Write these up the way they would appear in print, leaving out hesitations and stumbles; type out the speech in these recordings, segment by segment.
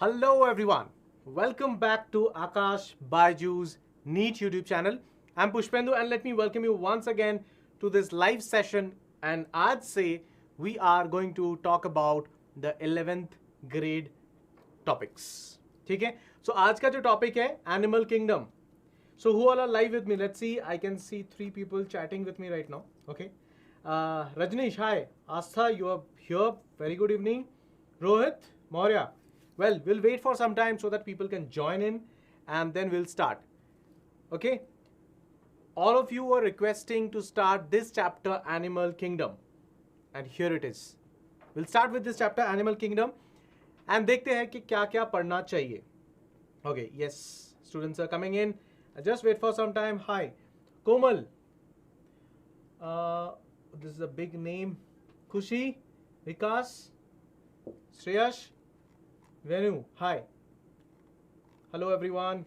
Hello everyone. Welcome back to Akash Baiju's NEET YouTube channel. I'm Pushpendu and let me welcome you once again to this live session. And आज से we are going to talk about the 11th grade topics. ठीक है? So आज का जो topic है Animal Kingdom. So who all are live with me? Let's see. I can see 3 people chatting with me right now. Okay. Rajneesh, hi. Astha, you are here. Very good evening. Rohit, Maurya. Well, we'll wait for some time so that people can join in and then we'll start. Okay. All of you are requesting to start this chapter, Animal Kingdom. And here it is. We'll start with this chapter, Animal Kingdom. And देखते हैं कि क्या क्या पढ़ना चाहिए. Okay, yes. Students are coming in. Just wait for some time. Hi. Komal. This is a big name. Khushi. Vikas. Shreyash. Venu. Hi. Hello everyone.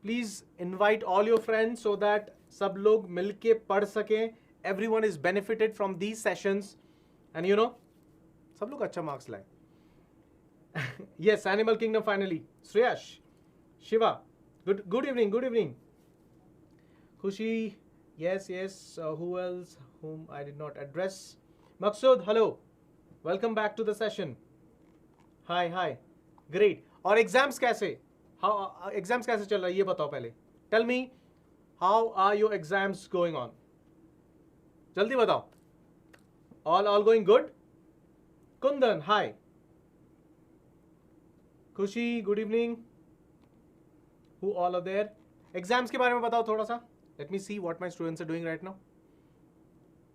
Please invite all your friends so that सब लोग मिलके पढ़ सकें. Everyone is benefited from these sessions. And you know, सब लोग अच्छा marks लाए. Yes, Animal Kingdom finally. Shreyash. Shiva. Good evening. Good evening. Khushi. Yes. Who else whom I did not address? Maqsood. Hello. Welcome back to the session. Hi. Great. और exams कैसे exams कैसे चल रहा है ये बताओ पहले. Tell me how are your exams going on. जल्दी बताओ. All going good. Kundan hi. Khushi good evening. Who all are there. Exams के बारे में बताओ थोड़ा सा. Let me see what my students are doing right now.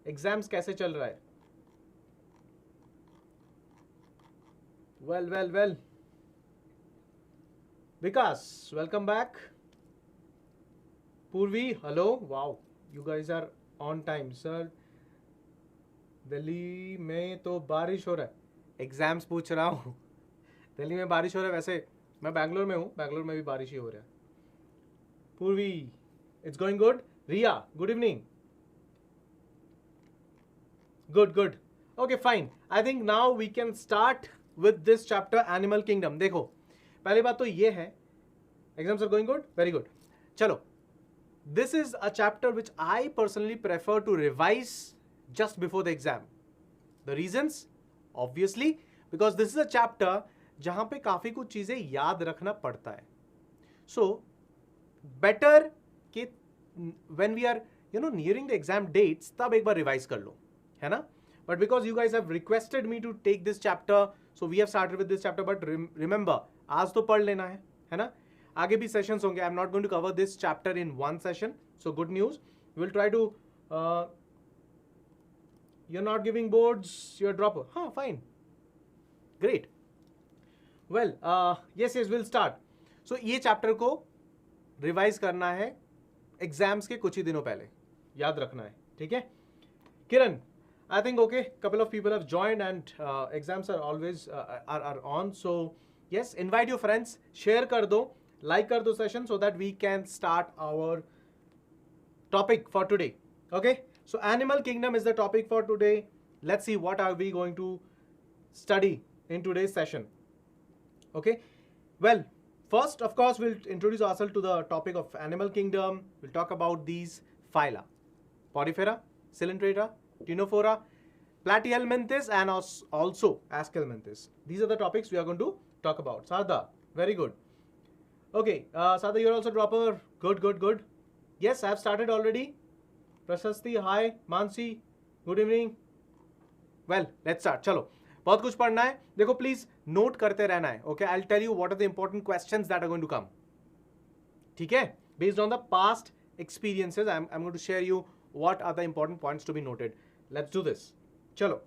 Exams कैसे चल रहा है. Well. Vikas, welcome back. Purvi, hello. Wow, you guys are on time, sir. Delhi में तो बारिश हो रहा है. एग्जाम्स पूछ रहा हूँ. दिल्ली में बारिश हो रहा है. वैसे मैं बैंगलोर में हूँ. बैंगलोर में भी बारिश ही हो रहा है. Purvi, it's going good. Riya, good evening. Good. Okay, fine. I think now we can start with this chapter, Animal Kingdom. देखो, पहली बात तो ये है. Exams are going good? Very good. चलो. This is a chapter which I personally prefer to revise just before the exam. The reasons? Obviously, because this is a chapter जहाँ पे काफ़ी कुछ चीज़ें याद रखना पड़ता है. So, better कि when we are, nearing the exam dates, तब एक बार revise कर लो. है ना? But because you guys have requested me to take this chapter, so we have started with this chapter. But remember, आज तो पढ़ लेना है ना? आगे भी sessions होंगे. I'm not going to cover this chapter in one session. So good news. We'll try to. You're not giving boards. You're a dropper. Fine. Great. Well, yes, we'll start. So ये chapter को revise करना है. Exams के कुछ ही दिनों पहले. याद रखना है. ठीक है? किरण. I think okay, couple of people have joined and exams are always are on. So yes, invite your friends, share kar do, like kar do session so that we can start our topic for today. Okay, so Animal Kingdom is the topic for today. Let's see what are we going to study in today's session. Okay, well, first of course we'll introduce ourselves to the topic of Animal Kingdom. We'll talk about these phyla: Porifera, Coelenterata, Ctenophora, Platyhelminthes, and also Aschelminthes. These are the topics we are going to talk about. Sarda, very good. Okay, Sarda, you're also dropper. Good. Yes, I have started already. Prashasti, hi. Mansi, good evening. Well, let's start. चलो, बहुत कुछ पढ़ना है. देखो, please note करते रहना है. Okay, I'll tell you what are the important questions that are going to come. ठीक है? Based on the past experiences, I'm going to share you what are the important points to be noted. Let's do this. Chalo.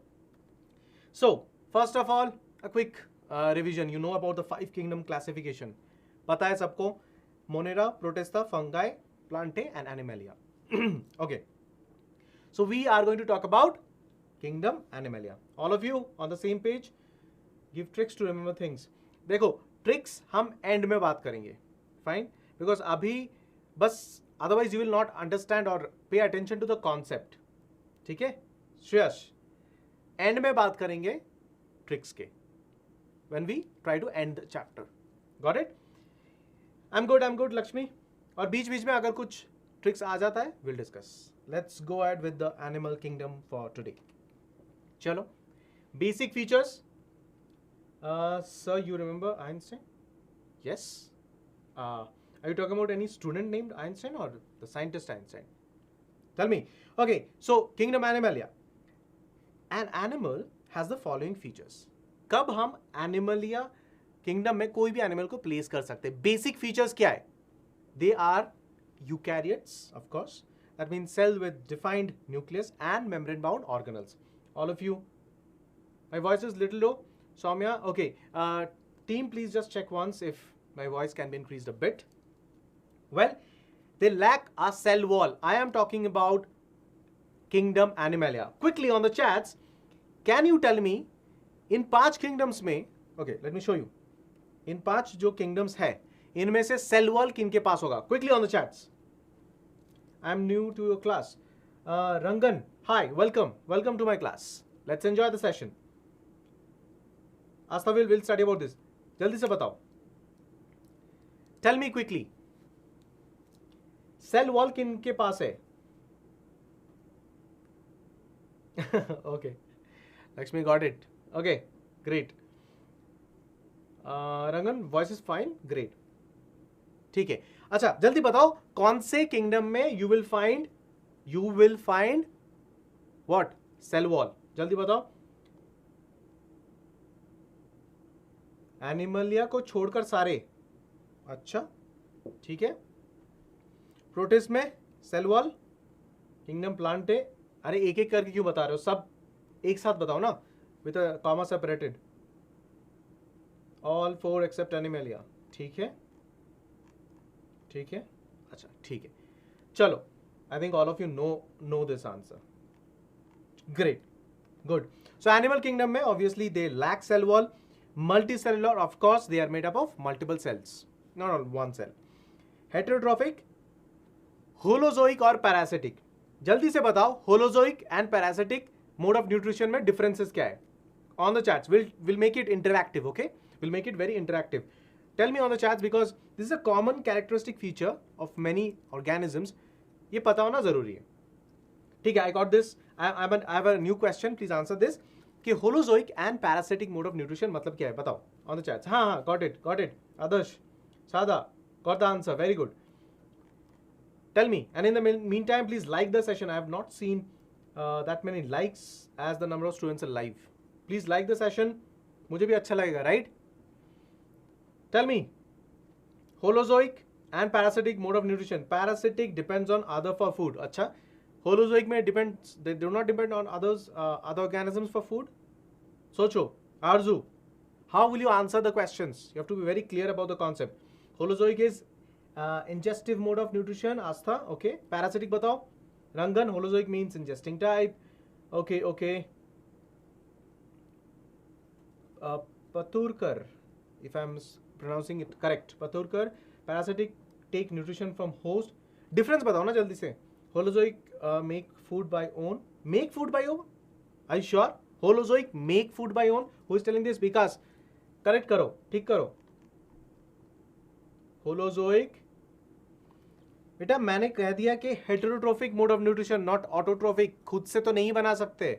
So, first of all, a quick revision. You know about the 5 kingdom classification. पता है सबको? Monera, Protista, Fungi, Plantae, and Animalia. Okay. So, we are going to talk about kingdom Animalia. All of you on the same page? Give tricks to remember things. देखो, tricks हम end में बात करेंगे. Fine? Because अभी बस otherwise you will not understand or pay attention to the concept. ठीक है? Shreyas, and में बात करेंगे ट्रिक्स के. when we try to end the chapter. Got it? I'm good, Lakshmi. और बीच बीच में अगर कुछ ट्रिक्स आ जाता है, we'll discuss. Let's go ahead with the animal kingdom for today. चलो, basic features. Sir, you remember Einstein? Yes. Are you talking about any student named Einstein or the scientist Einstein? Tell me. Okay, so kingdom Animalia. An animal has the following features. कब हम Animalia kingdom में कोई भी animal को place कर सकते हैं? Basic features क्या है? They are eukaryotes, of course. That means cell with defined nucleus and membrane-bound organelles. All of you. My voice is little low. Soumya, okay. Team, please just check once if my voice can be increased a bit. Well, they lack a cell wall. I am talking about kingdom Animalia. Quickly on the chats, can you tell me in 5 kingdoms में, okay, let me show you. In 5 जो kingdoms है, इनमें से cell wall किनके पास होगा? Quickly on the chats. I am new to your class. Rangan, hi, welcome. Welcome to my class. Let's enjoy the session. Asta will study about this. जल्दी से बताओ. Tell me quickly. Cell wall किनके पास है? Okay. Lakshmi got it. Okay, great. Rangan, voice is fine. Great. ठीक है. अच्छा, जल्दी बताओ कौन से किंगडम में you will find what? Cell wall. जल्दी बताओ. एनिमलिया को छोड़कर सारे. अच्छा, ठीक है. प्रोटिस्ट में सेल वॉल, किंगडम प्लांटे. अरे एक एक करके क्यों बता रहे हो? सब एक साथ बताओ ना, with a comma separated. All 4 except Animalia. ठीक है, ठीक है. अच्छा, ठीक है. चलो, I think all of you know this answer. Great, good. So animal kingdom में obviously they lack cell wall. Multicellular, of course, they are made up of multiple cells, not one cell. Heterotrophic, holozoic और parasitic. जल्दी से बताओ holozoic and parasitic mode of nutrition में differences क्या है? On the chats, we'll make it interactive, okay? We'll make it very interactive. Tell me on the chats because this is a common characteristic feature of many organisms. ये पता होना जरूरी है. ठीक है, I got this. I have a new question. Please answer this. कि holozoic and parasitic mode of nutrition मतलब क्या है? बताओ ऑन द चैट्स. हाँ, गॉट इट. आदर्श, सादा, got the answer. Very good. Tell me, and in the mean time please like the session. I have not seen that many likes as the number of students are live. Please like the session, मुझे भी अच्छा लगेगा, right? Tell me, holozoic and parasitic mode of nutrition. Parasitic depends on other for food. अच्छा, holozoic में depends, they do not depend on others, other organisms for food. सोचो, आरजू, how will you answer the questions? You have to be very clear about the concept. Holozoic is ingestive mode of nutrition. Astha, okay. Parasitic बताओ. Rangan, holozoic means ingesting type. Okay. Paturkar, if I'm pronouncing it correct. Paturkar, parasitic take nutrition from host. Difference बताओ ना जल्दी से. Holozoic make food by own. Make food by own? Are you sure? Holozoic make food by own. Who is telling this? Vikas, correct करो, ठीक करो. Holozoic, बेटा मैंने कह दिया कि heterotrophic mode of nutrition, not autotrophic. खुद से तो नहीं बना सकते.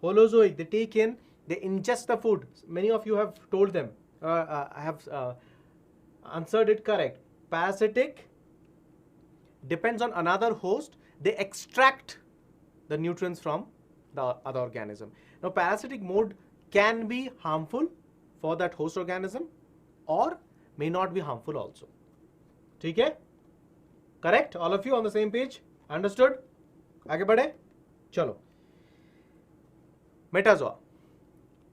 Holozoic, they take in, they ingest the food. Many of you have told them. I have answered it correct. Parasitic depends on another host. They extract the nutrients from the other organism. Now, parasitic mode can be harmful for that host organism or may not be harmful also. ठीक है? Correct? All of you on the same page? Understood? आगे बढ़े? चलो. Metazoa.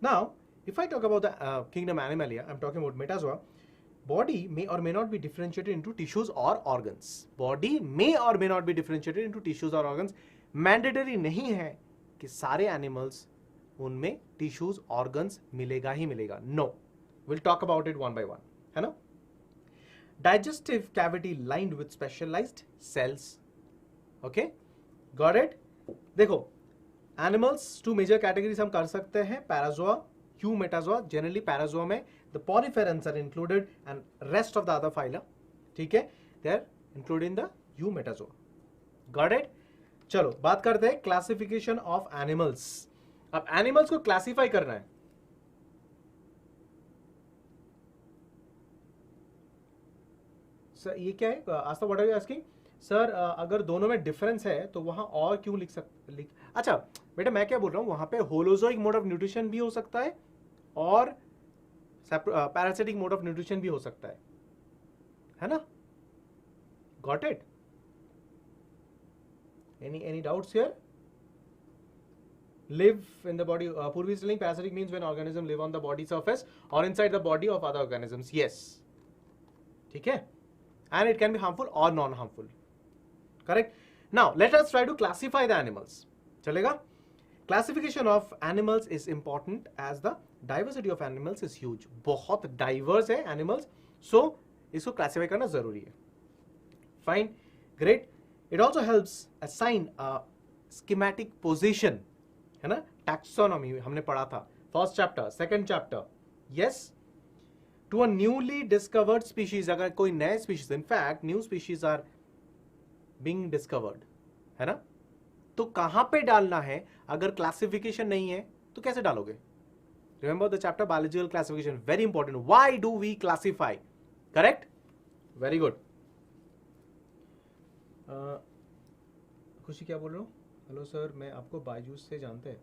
Now, if I talk about the kingdom Animalia, I'm talking about Metazoa. Body may or may not be differentiated into tissues or organs. Body may or may not be differentiated into tissues or organs. Mandatory नहीं है कि सारे animals उनमें tissues organs मिलेगा ही मिलेगा. No, will talk about it one by one, है ना. Digestive cavity lined with specialized cells. Okay, got it. देखो, एनिमल्स 2 मेजर कैटेगरीज हम कर सकते हैं. Parazoa, eumetazoa. जनरली पैराजोआ में the poriferans are included and rest of the other phyla, ठीक है, they are included in the eumetazoa. Got it? चलो बात करते हैं क्लासिफिकेशन ऑफ एनिमल्स. अब एनिमल्स को क्लासिफाई करना है. सर ये क्या है? Aastha what are you asking? Sir अगर दोनों में डिफरेंस है तो वहां और क्यों लिख अच्छा बेटा मैं क्या बोल रहा हूं, वहां पे होलोजोइक मोड ऑफ न्यूट्रिशन भी हो सकता है और पैरासिटिक मोड ऑफ न्यूट्रिशन भी हो सकता है ना? Got it? any doubts here? Live in the body. Purvi is telling parasitic means when organism live on the body surface or inside the body of other organisms. Yes. ठीक है? And it can be harmful or non-harmful. Correct? Now let us try to classify the animals. चलेगा? Classification of animals is important as the diversity of animals is huge. बहुत diverse है animals, so इसको classify करना जरूरी है. Fine, great. It also helps assign a schematic position, है ना? Taxonomy हमने पढ़ा था first chapter, second chapter. Yes. To a newly discovered species, अगर कोई नए species, in fact new species are being discovered, है ना? तो कहां पे डालना है? अगर क्लासिफिकेशन नहीं है तो कैसे डालोगे? Remember the chapter biological classification, very important. Why do we classify? Correct? Very good. खुशी क्या बोल रहे हो? हेलो सर, मैं आपको बायजूस से जानते हैं.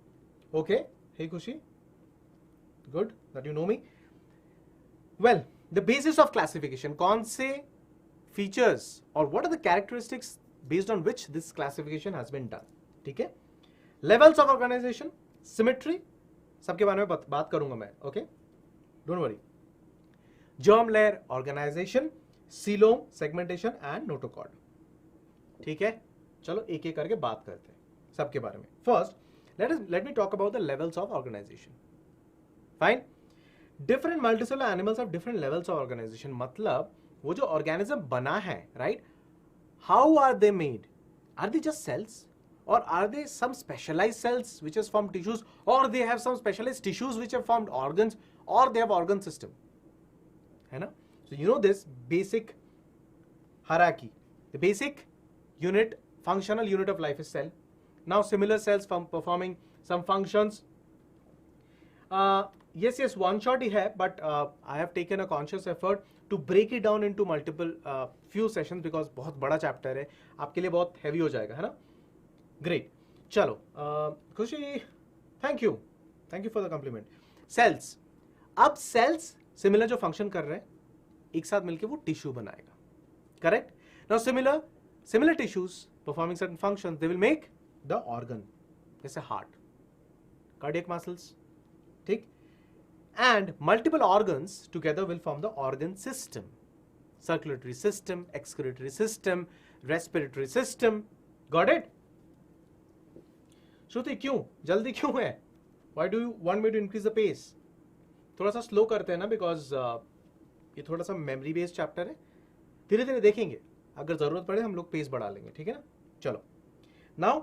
Okay, hey Khushi, good that you know me. Well, the basis of classification, कौन से फीचर्स और what are the characteristics based on which this classification has been done. ठीक है, लेवल्स ऑफ ऑर्गेनाइजेशन, सिमेट्री, सबके बारे में बात करूंगा मैं. Okay, don't worry. Germ layer organisation, coelom, segmentation and notochord. ठीक है, चलो एक एक करके बात करते हैं सबके बारे में. First let me talk about the levels of organisation. Fine. Different multicellular animals have different levels of organisation. मतलब वो जो ऑर्गेनिज्म बना है, right, how are they made? Are they just cells or are they some specialized cells which has formed tissues, or they have some specialized tissues which have formed organs, or they have organ system, है ना? So you know this basic hierarchy. The basic unit, functional unit of life is cell. Now similar cells performing some functions. Yes, one shot ही है, but I have taken a conscious effort to break it down into multiple few sessions because बहुत बड़ा chapter है, आपके लिए बहुत heavy हो जाएगा, है ना? ग्रेट. चलो Khushi, thank you for the compliment. Cells, अब सेल्स सिमिलर जो फंक्शन कर रहे हैं एक साथ मिलकर वो टिश्यू बनाएगा. Correct? Now similar tissues performing certain functions, they will make the organ, जैसे हार्ट, कार्डियक मसल्स. ठीक? And multiple organs together will form the organ system. Circulatory system, excretory system, respiratory system. Got it? Shruti, क्यों जल्दी क्यों है? Why do you want me to increase the pace? थोड़ा सा slow करते हैं ना, बिकॉज ये थोड़ा सा मेमोरी बेस्ड चैप्टर है. धीरे धीरे देखेंगे, अगर जरूरत पड़े हम लोग पेस बढ़ा लेंगे. ठीक है ना? चलो. Now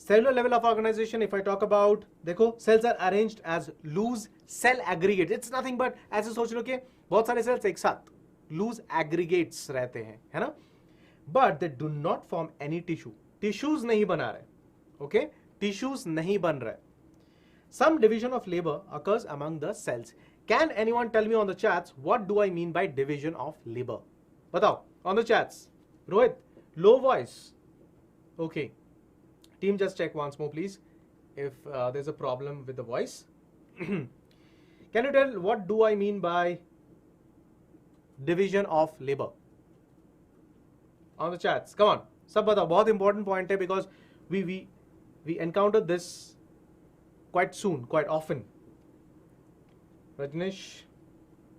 cellular level of organisation, if I talk about, देखो cells are arranged as loose cell aggregate. It's nothing but, ऐसे सोच लो कि बहुत सारे सेल्स एक साथ लूज एग्रीगेट्स रहते हैं, है ना? But they do not form any tissue. Tissues नहीं बना रहे. ओके, टिश्यूज नहीं बन रहे. Some division of labor occurs among the cells. Can anyone tell me on the chats what do I mean by division of labor? बताओ on the chats. Rohit, low voice. Okay. Team, just check once more, please, if there's a problem with the voice. Can you tell what do I mean by division of labor? On the chats. Come on. सब बताओ, बहुत important point है because we encounter this quite soon, quite often. Rajneesh,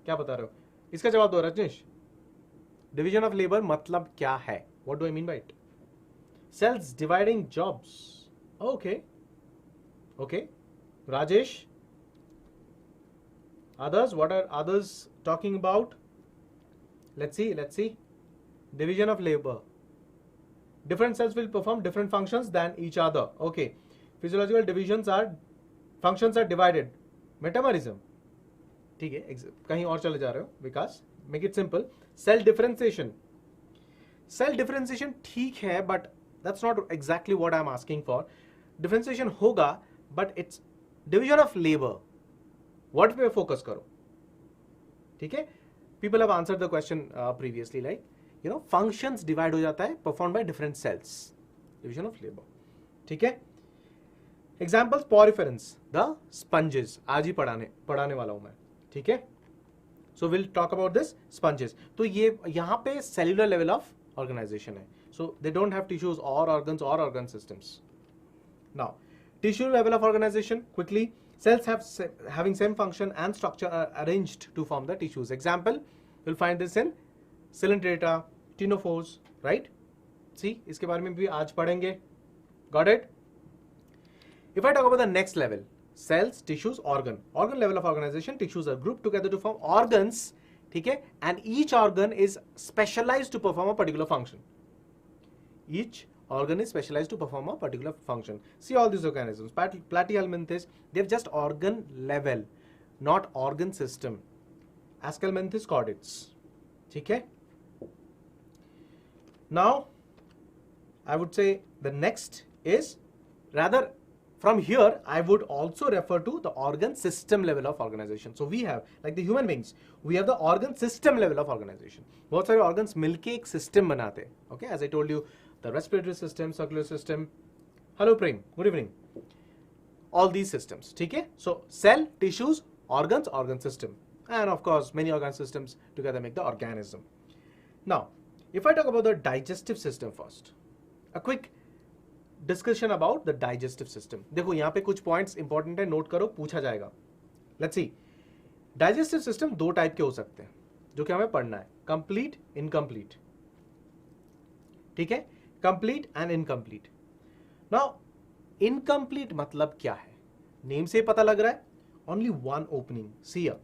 क्या बता रहे हो? इसका जवाब दो रजनीश. डिवीजन ऑफ लेबर मतलब क्या है? What do I mean by it? Cells dividing jobs. Okay. Rajesh, others, what are others talking about? Let's see. Division of labor. Different cells will perform different functions than each other. Okay. Physiological functions are divided. Metamerism. ठीक है, कहीं और चले जा रहे हो Vikas, make it simple. Cell differentiation, cell differentiation ठीक है, but that's not exactly what I am asking for. Differentiation होगा but it's division of labour. What पे फोकस करो, ठीक है. People have answered the question previously, like you know functions divide हो जाता है perform by different cells, division of labour, ठीक है. एग्जाम्पल्स, पॉरिफेरेंस, द स्पंजेस, आज ही पढ़ाने वाला हूं मैं, ठीक है. So will talk about this sponges. तो ये यहां पे सेल्यूलर लेवल ऑफ ऑर्गेनाइजेशन है. सो दे डोंट हैव टिश्यूज और organ systems. Now tissue level of organization, quickly, cells having same function and structure are arranged to form the tissues. Example, you'll find this in Cylindrata, Ctenophores, right? See, इसके बारे में भी आज पढ़ेंगे. Got it? If I talk about the next level, cells, tissues, organ level of organization, tissues are grouped together to form organs, ठीक है, and each organ is specialized to perform a particular function. Each organ is specialized to perform a particular function. See all these organisms, Platyhelminthes, they're just organ level, not organ system. Aschelminthes, chordates, ठीक है. Now I would say the next is, rather from here I would also refer to the organ system level of organization. So we have, like the human beings, we have the organ system level of organization. बहुत सारे organs मिलके एक system बनाते हैं. Okay, as I told you, the respiratory system, circular system. Hello Prem, good evening. All these systems, ठीक है. So cell, tissues, organs, organ system, and of course many organ systems together make the organism. Now, if I talk about the digestive system first, a quick discussion about the digestive system. देखो यहाँ पे कुछ points important है, note करो, पूछा जाएगा. Let's see. Digestive system दो type के हो सकते हैं जो कि हमें पढ़ना है, complete, incomplete, ठीक है. Complete and incomplete. Now incomplete मतलब क्या है? नेम से पता लग रहा है, only one opening. See here,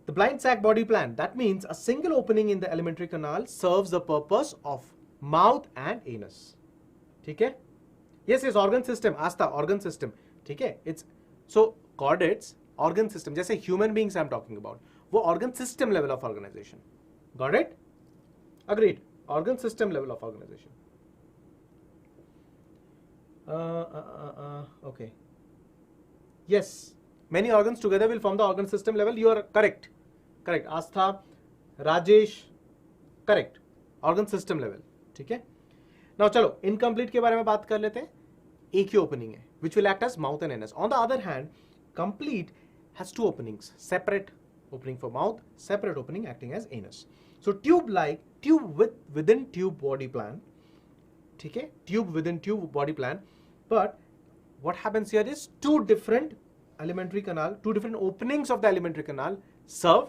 the blind sac body plan, that means a single opening in the alimentary canal serves the purpose of mouth and anus, ठीक है. Yes yes, organ system, Aastha organ system, ठीक है. It's so chordates organ system, जैसे human beings I am talking about, वो organ system level of organisation. Got it? Agreed. Organ system level of organisation. Okay. Yes, many organs together will form the organ system level. You are correct. Correct. Astha, Rajesh, correct. Organ system level. ठीक है. Now चलो incomplete के बारे में बात कर लेते हैं. एक ही opening है, which will act as mouth and anus. On the other hand, complete has two openings. Separate opening for mouth, separate opening acting as anus. So tube within tube body plan. ठीक है, tube within tube body plan, but what happens here is two different alimentary canal, two different openings of the alimentary canal serve,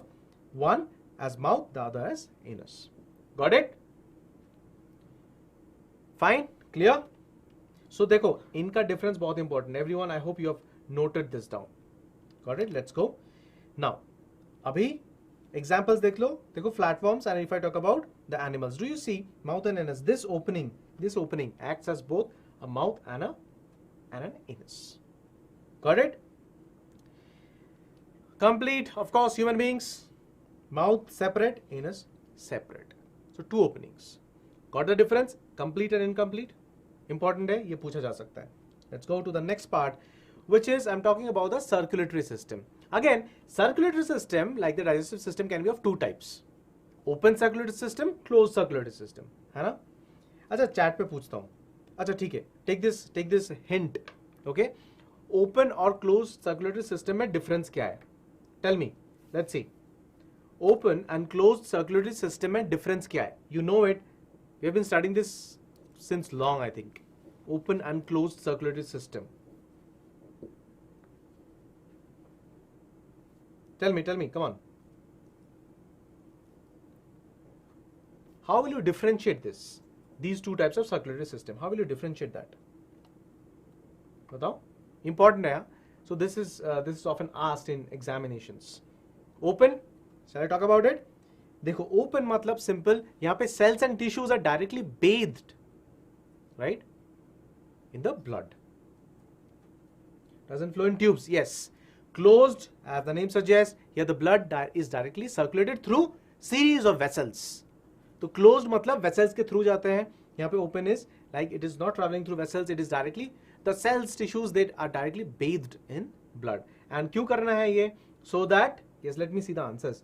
one as mouth, the other as anus. Got it? Fine, clear? So देखो इनका difference बहुत important. Everyone, I hope you have noted this down. Got it? Let's go. Now, अभी examples देख लो. देखो flatworms, and if I talk about the animals, do you see mouth and anus? This opening acts as both a mouth and an anus. Got it? Complete, of course, human beings, mouth separate, anus separate. So two openings. Got the difference? Complete and incomplete. Important है, ये पूछा जा सकता है. Let's go to the next part, which is I'm talking about the circulatory system. Again, circulatory system, like the digestive system, can be of two types. Open circulatory system, closed circulatory system, है ना? अच्छा chat पे पूछता हूँ. अच्छा ठीक है, take this hint. Okay, open और क्लोज सर्कुलेटरी सिस्टम में डिफरेंस क्या है? Tell me, let's see. Open and close circulatory system में डिफरेंस क्या है? You know it, we have been studying this since long, I think. Open and close circulatory system. Tell me, come on. How will you differentiate this? These two types of circulatory system. How will you differentiate that? बताओ. Important है. So this is often asked in examinations. Open. Shall I talk about it? देखो open मतलब simple. यहाँ पे cells and tissues are directly bathed, right, in the blood. Doesn't flow in tubes. Yes. Closed, as the name suggests, या the blood is directly circulated through series of vessels. तो closed मतलब vessels के through जाते हैं, यहाँ पे open is like it is not travelling through vessels, it is directly the cells tissues that are directly based in blood. And क्यों करना है ये? So that, yes let me see the answers,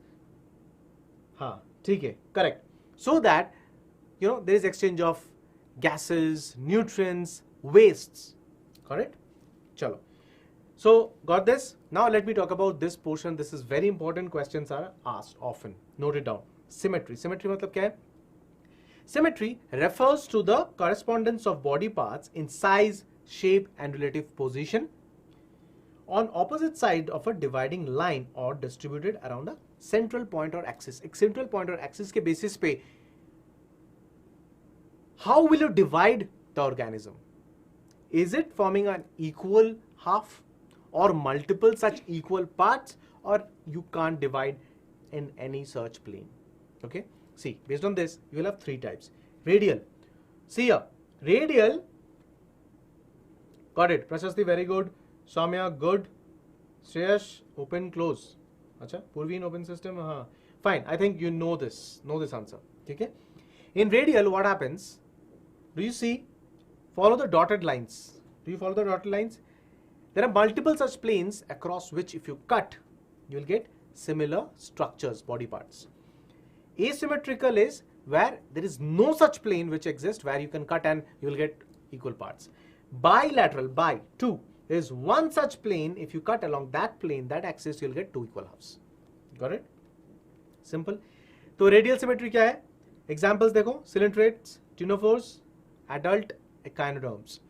हाँ ठीक है correct, so that you know there is exchange of gases, nutrients, wastes, correct? Chalo. So got this? Now let me talk about this portion. This is very important. Questions are asked often. Note it down. Symmetry. Symmetry मतलब क्या है? Symmetry refers to the correspondence of body parts in size, shape and relative position on opposite side of a dividing line or distributed around a central point or axis. एक central point or axis के basis पे how will you divide the organism? Is it forming an equal half or multiple such equal parts, or you can't divide in any such plane? Okay, see, based on this you will have three types. Radial, see here, radial, got it. Prashasti, very good. Soumya, good. Shreyash, open close. Acha, Purveen, open system, fine. I think you know this answer. Okay, in radial what happens? Do you see? Follow the dotted lines. Do you follow the dotted lines? There are multiple such planes across which if you cut, you will get similar structures, body parts. Asymmetrical is where there is no such plane which exists where you can cut and you will get equal parts. Bilateral, by, two, there is one such plane. If you cut along that plane, that axis, you will get two equal halves. Got it? Simple. तो radial symmetry क्या है? Examples देखो, coelentrates, ctenophores, adult echinoderms.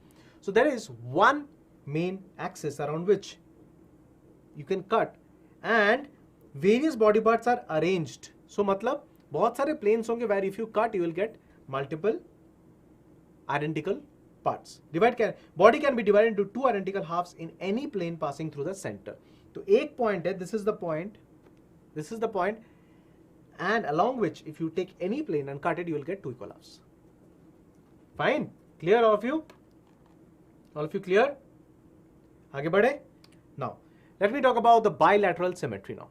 So there is one main axis around which you can cut and various body parts are arranged. So मतलब बहुत सारे planes होंगे where if you cut you will get multiple identical parts. Divide क्या है? Body can be divided into two identical halves in any plane passing through the center. तो एक point है, this is the point, and along which if you take any plane and cut it you will get two equal halves. Fine, clear all of you? All of you clear? आगे बढ़े? Now, let me talk about the bilateral symmetry now.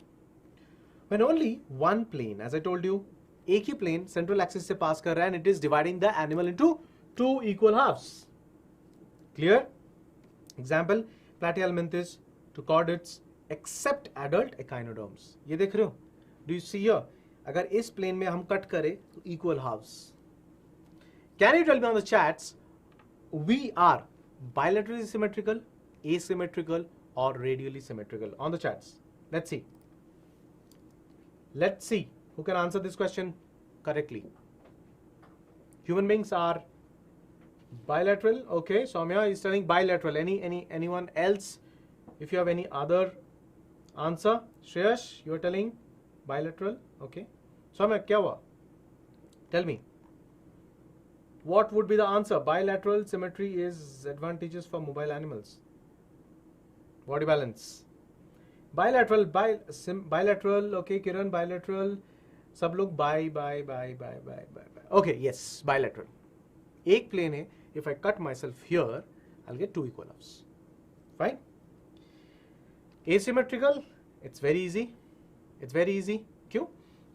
When only one plane, as I told you, एक ही plane central axis से pass कर रहा है and it is dividing the animal into two equal halves. Clear? Example, platyhelminthes to chordates except adult echinoderms. ये देख रहे हो? Do you see here? अगर इस plane में हम cut करें तो equal halves. Can you tell me on the chats, we are bilaterally symmetrical, asymmetrical or radially symmetrical? On the chats. Let's see. Let's see who can answer this question correctly. Human beings are bilateral. Okay, Soumya is telling bilateral. Anyone else? If you have any other answer, Shreyash, you are telling bilateral. Okay. Soumya, क्या हुआ? Tell me. What would be the answer? Bilateral symmetry is advantageous for mobile animals. Body balance. Bilateral, okay, Kiran, bilateral. सब लोग by. Okay, yes, bilateral. एक plane है, if I cut myself here, I'll get two equal halves. Fine? Asymmetrical, it's very easy. क्यों?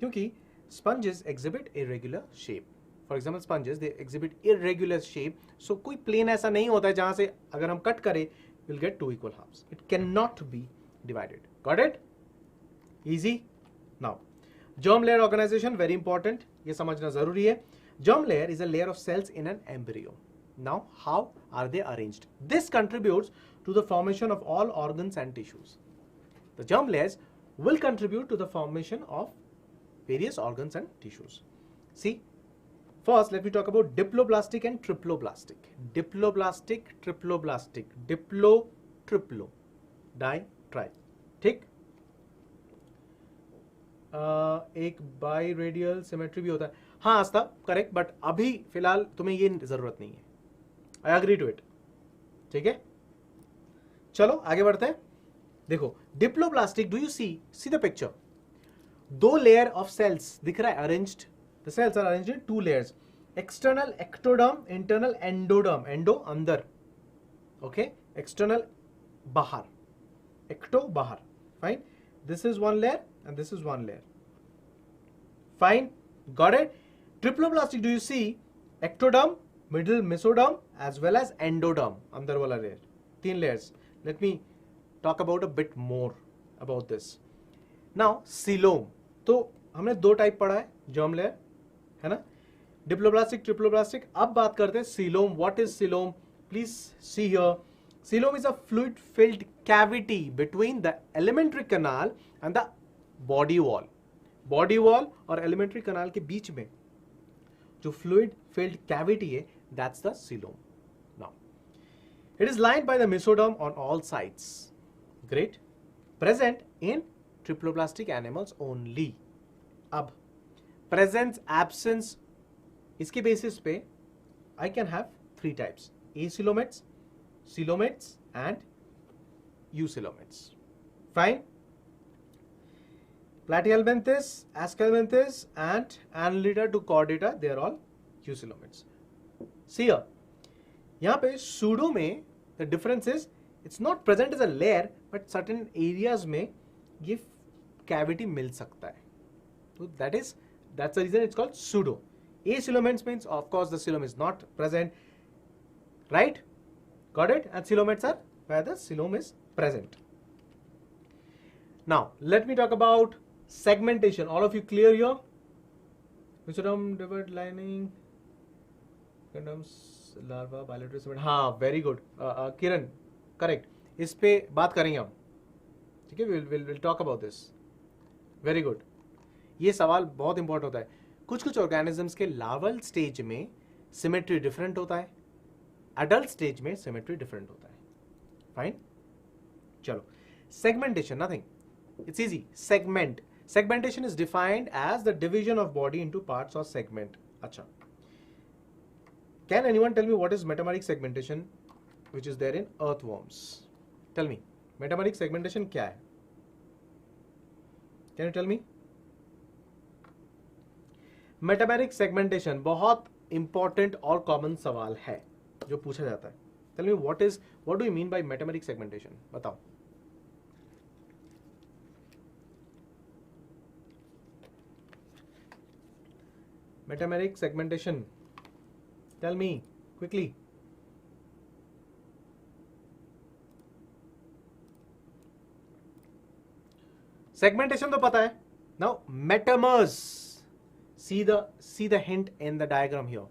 क्योंकि sponges exhibit irregular shape. For example, sponges, they exhibit irregular shape. So कोई plane ऐसा नहीं होता है जहां से अगर हम cut करें, we'll get two equal halves. It cannot be divided. Got it? Easy? Now, germ layer organization, very important. ये समझना जरूरी है. Germ layer is a layer of cells in an embryo. Now, how are they arranged? This contributes to the formation of all organs and tissues. The germ layers will contribute to the formation of various organs and tissues. See, first let me talk about diploblastic and triploblastic. Diploblastic, triploblastic, diplo, triplo, di, tri. ठीक? एक by radial symmetry भी होता है. हाँ आस्था, correct, but अभी फिलहाल तुम्हें ये जरूरत नहीं है. I agree to it. ठीक है, चलो आगे बढ़ते हैं. देखो diploblastic, do you see the picture. दो लेयर ऑफ सेल्स दिख रहा है arranged. The cells are arranged in two layers. External ectoderm, internal endoderm. Endo अंदर, ओके, एक्सटर्नल बाहर, एक्टो बाहर. Fine. this is one layer and this is one layer. Fine, got it? Triploblastic, do you see ectoderm, middle mesoderm as well as endoderm, अंदर वाला layer, 3 layers. Let me talk about a bit more about this. Now coelom, तो हमने 2 type पढ़ा है, germ layer है ना, diploblastic triploblastic. अब बात करते हैं coelom. What is coelom? Please see here. Coelom is a fluid filled cavity between the alimentary canal and the body wall. Body wall और एलिमेंट्री कैनाल के बीच में जो फ्लूइड फिल्ड कैविटी है, that's the coelom. Now it is lined by the mesoderm on all sides. Great. Present in triploblastic animals only. अब presence absence, इसके basis पे I can have 3 types: acoelomates, coelomates and eucoelomates. Fine. Platyhelminthes, Aschelminthes and Annelida to Chordata, they are all eucoelomates. See here, यहाँ पे pseudo में the difference is it's not present as a layer but certain areas में ये cavity मिल सकता है. So that's the reason it's called pseudo. Acoelomates means, of course, the coelom is not present, right? Got it? And coelomates are where the coelom is present. Now, let me talk about segmentation. All of you clear here? Mesoderm, divot lining, condoms, larva, bilateral segment. हाँ, very good. Kiran, correct. इस पे बात करेंगे हम. ठीक है? We'll talk about this. Very good. ये सवाल बहुत इंपॉर्टेंट होता है. कुछ ऑर्गेनिजम्स के लार्वल स्टेज में सिमेट्री डिफरेंट होता है, एडल्ट स्टेज में सिमेट्री डिफरेंट होता है. फाइन, चलो. Segmentation, nothing, it's easy. Segmentation is defined as the division of body into parts और सेगमेंट. अच्छा, can anyone tell me what is metameric segmentation which is there in earthworms? Tell me, metameric segmentation क्या है? Can you tell me? Metameric segmentation बहुत important और common सवाल है जो पूछा जाता है. Tell me what do you mean by metameric segmentation? बताओ. Metameric segmentation, tell me quickly. Segmentation तो पता है. Now metamers, see the hint in the diagram here.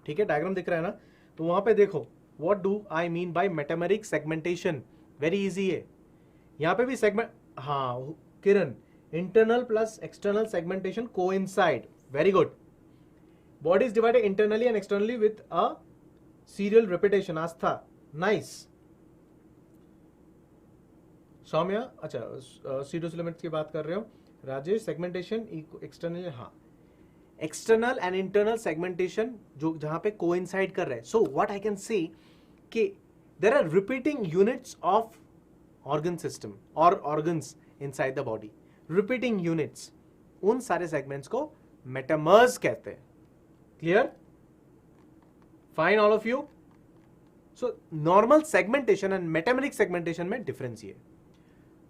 ठीक है, डायग्राम दिख रहा है ना, तो वहां पे देखो. what do I mean by metameric segmentation? very easy है. यहाँ पे भी सेगमेंट, हाँ किरण, internal plus external segmentation coincide. very good. body is divided internally and externally with a serial repetition. Aastha, nice. Saumya, अच्छा सीडोसिलोमेट्स की बात कर रहे हो. राजेश, सेगमेंटेशन एक्सटर्नल, हाँ, एक्सटर्नल एंड इंटरनल सेगमेंटेशन जो जहां पे कोइंसाइड कर रहे हैं. So what I can say कि there are repeating units of organ system और organs inside the body. Repeating units, उन सारे सेगमेंट्स को मेटामर्स कहते हैं. Clear? Fine all of you. So normal segmentation and metameric segmentation में difference ये.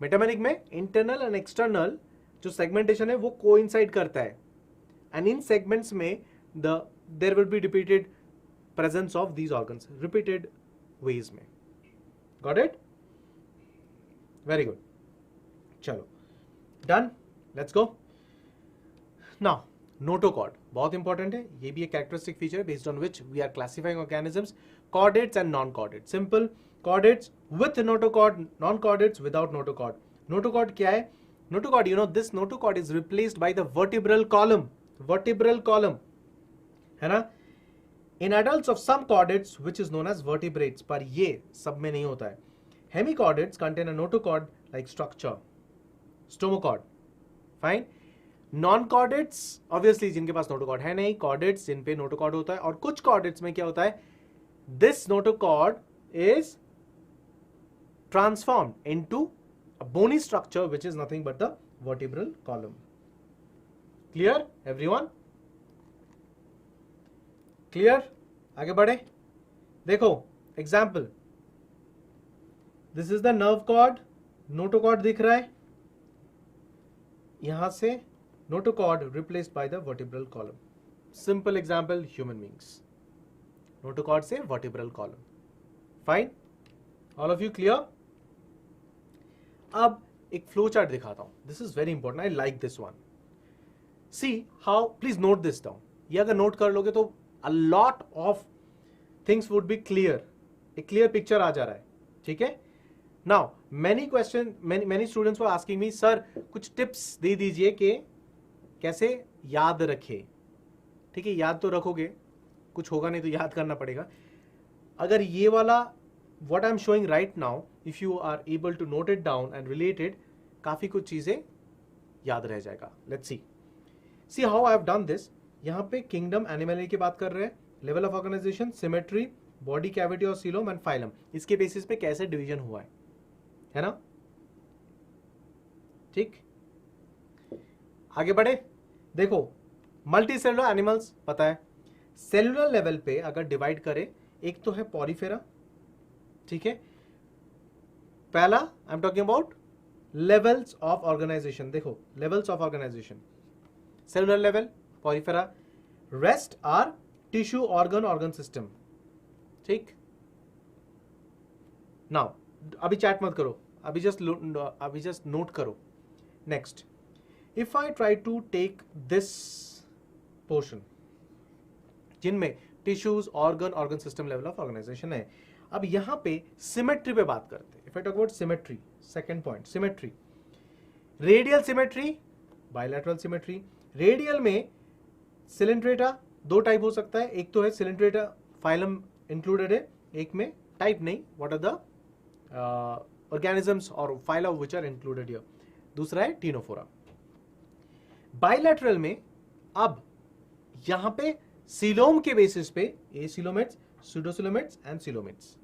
Metameric में इंटरनल एंड एक्सटर्नल जो सेगमेंटेशन है वो कोइंसाइड करता है, and in segments में there will be repeated presence of these organs, repeated ways में. got it? very good. चलो, done. let's go. now notochord बहुत इंपॉर्टेंट है. ये भी एक कैरेक्टरिस्टिक फीचर है based on which we are classifying organisms. chordates and non-chordates. simple. chordates with notochord, non-chordates without notochord. notochord क्या है? notochord, you know, this notochord is replaced by the vertebral column. vertebral column है ना. in adults of some chordates which is known as vertebrates, पर ये सब में नहीं होता है. hemichordates contain a notochord like structure. stomochord. fine. non-chordates obviously जिनके पास notochord है नहीं, chordates जिन पे notochord होता है. और कुछ chordates में क्या होता है, this notochord is transformed into a bony structure which is nothing but the vertebral column. Clear everyone? Clear? आगे बढ़े. देखो example, this is the nerve cord, notochord दिख रहा है. यहां से notochord replaced by the vertebral column. Simple example, human beings. Notochord से vertebral column. Fine? All of you clear? अब एक फ्लो चार्ट दिखाता हूं. This is very important. I like this one. See how, please note this down. ये अगर note कर लोगे तो a lot of things would be clear. एक clear picture आ जा रहा है. ठीक है? Now, many students were asking me, sir कुछ टिप्स दे दीजिए कि कैसे याद रखे. ठीक है, याद तो रखोगे, कुछ होगा नहीं तो याद करना पड़ेगा. अगर ये वाला what I'm showing right now, if you are able to note it down and relate it, काफी कुछ चीजें याद रह जाएगा. Let's see how I have done this. यहाँ पे किंगडम एनिमल की बात कर रहे हैं, level of organisation, symmetry, body cavity और सीलोम एंड फाइलम. इसके बेसिस पे कैसे डिवीजन हुआ है ना? ठीक, आगे बढ़े. देखो, मल्टी सेलुलर एनिमल्स पता है. सेलुलर लेवल पे अगर डिवाइड करें, एक तो है पॉरीफेरा. ठीक है, पहला I am talking about levels of organisation. देखो, levels of organisation, cellular level, Porifera. Rest are tissue, organ system. ठीक, नाउ अभी चैट मत करो, अभी जस्ट नोट करो. Next, if I try to take this portion जिनमें tissues, organ system, level of organisation है. अब यहां पे सिमेट्री पे बात करते हैं. If I talk about symmetry, second point, symmetry. Radial symmetry, bilateral symmetry. Radial में सिलेंड्रेटा दो टाइप हो सकता है. एक तो है सिलेंड्रेटा फाइलम इंक्लूडेड है, एक में टाइप नहीं, व्हाट आर द ऑर्गेनिजम्स और phyla which are included here. दूसरा है टीनोफोरा. बायलैटरल में अब यहां पे सीलोम के बेसिस पे एसिलोमेट्स, सूडोसिलोमेट्स एंड सिलोमेट्स.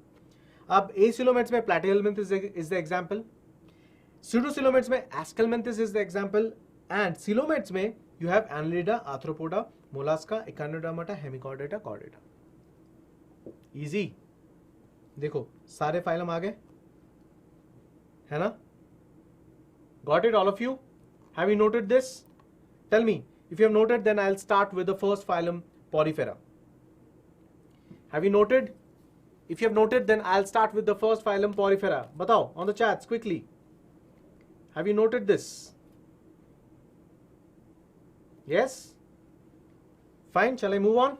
अब एसिलोमेट्स में Platyhelminthes is the example, pseudocoelomates में Aschelminthes is the example, and coelomates में you have Annelida, Arthropoda, Mollusca, Echinodermata, Hemichordata, Chordata. Easy. देखो, सारे फाइलम आ गए, है ना? Got it all of you? Have you noted this? Tell me. If you have noted, then I'll start with the first phylum, Porifera. Have you noted? If you have noted, then I'll start with the first phylum, Porifera. Batao on the chats quickly. Have you noted this? Yes? Fine. Shall I move on?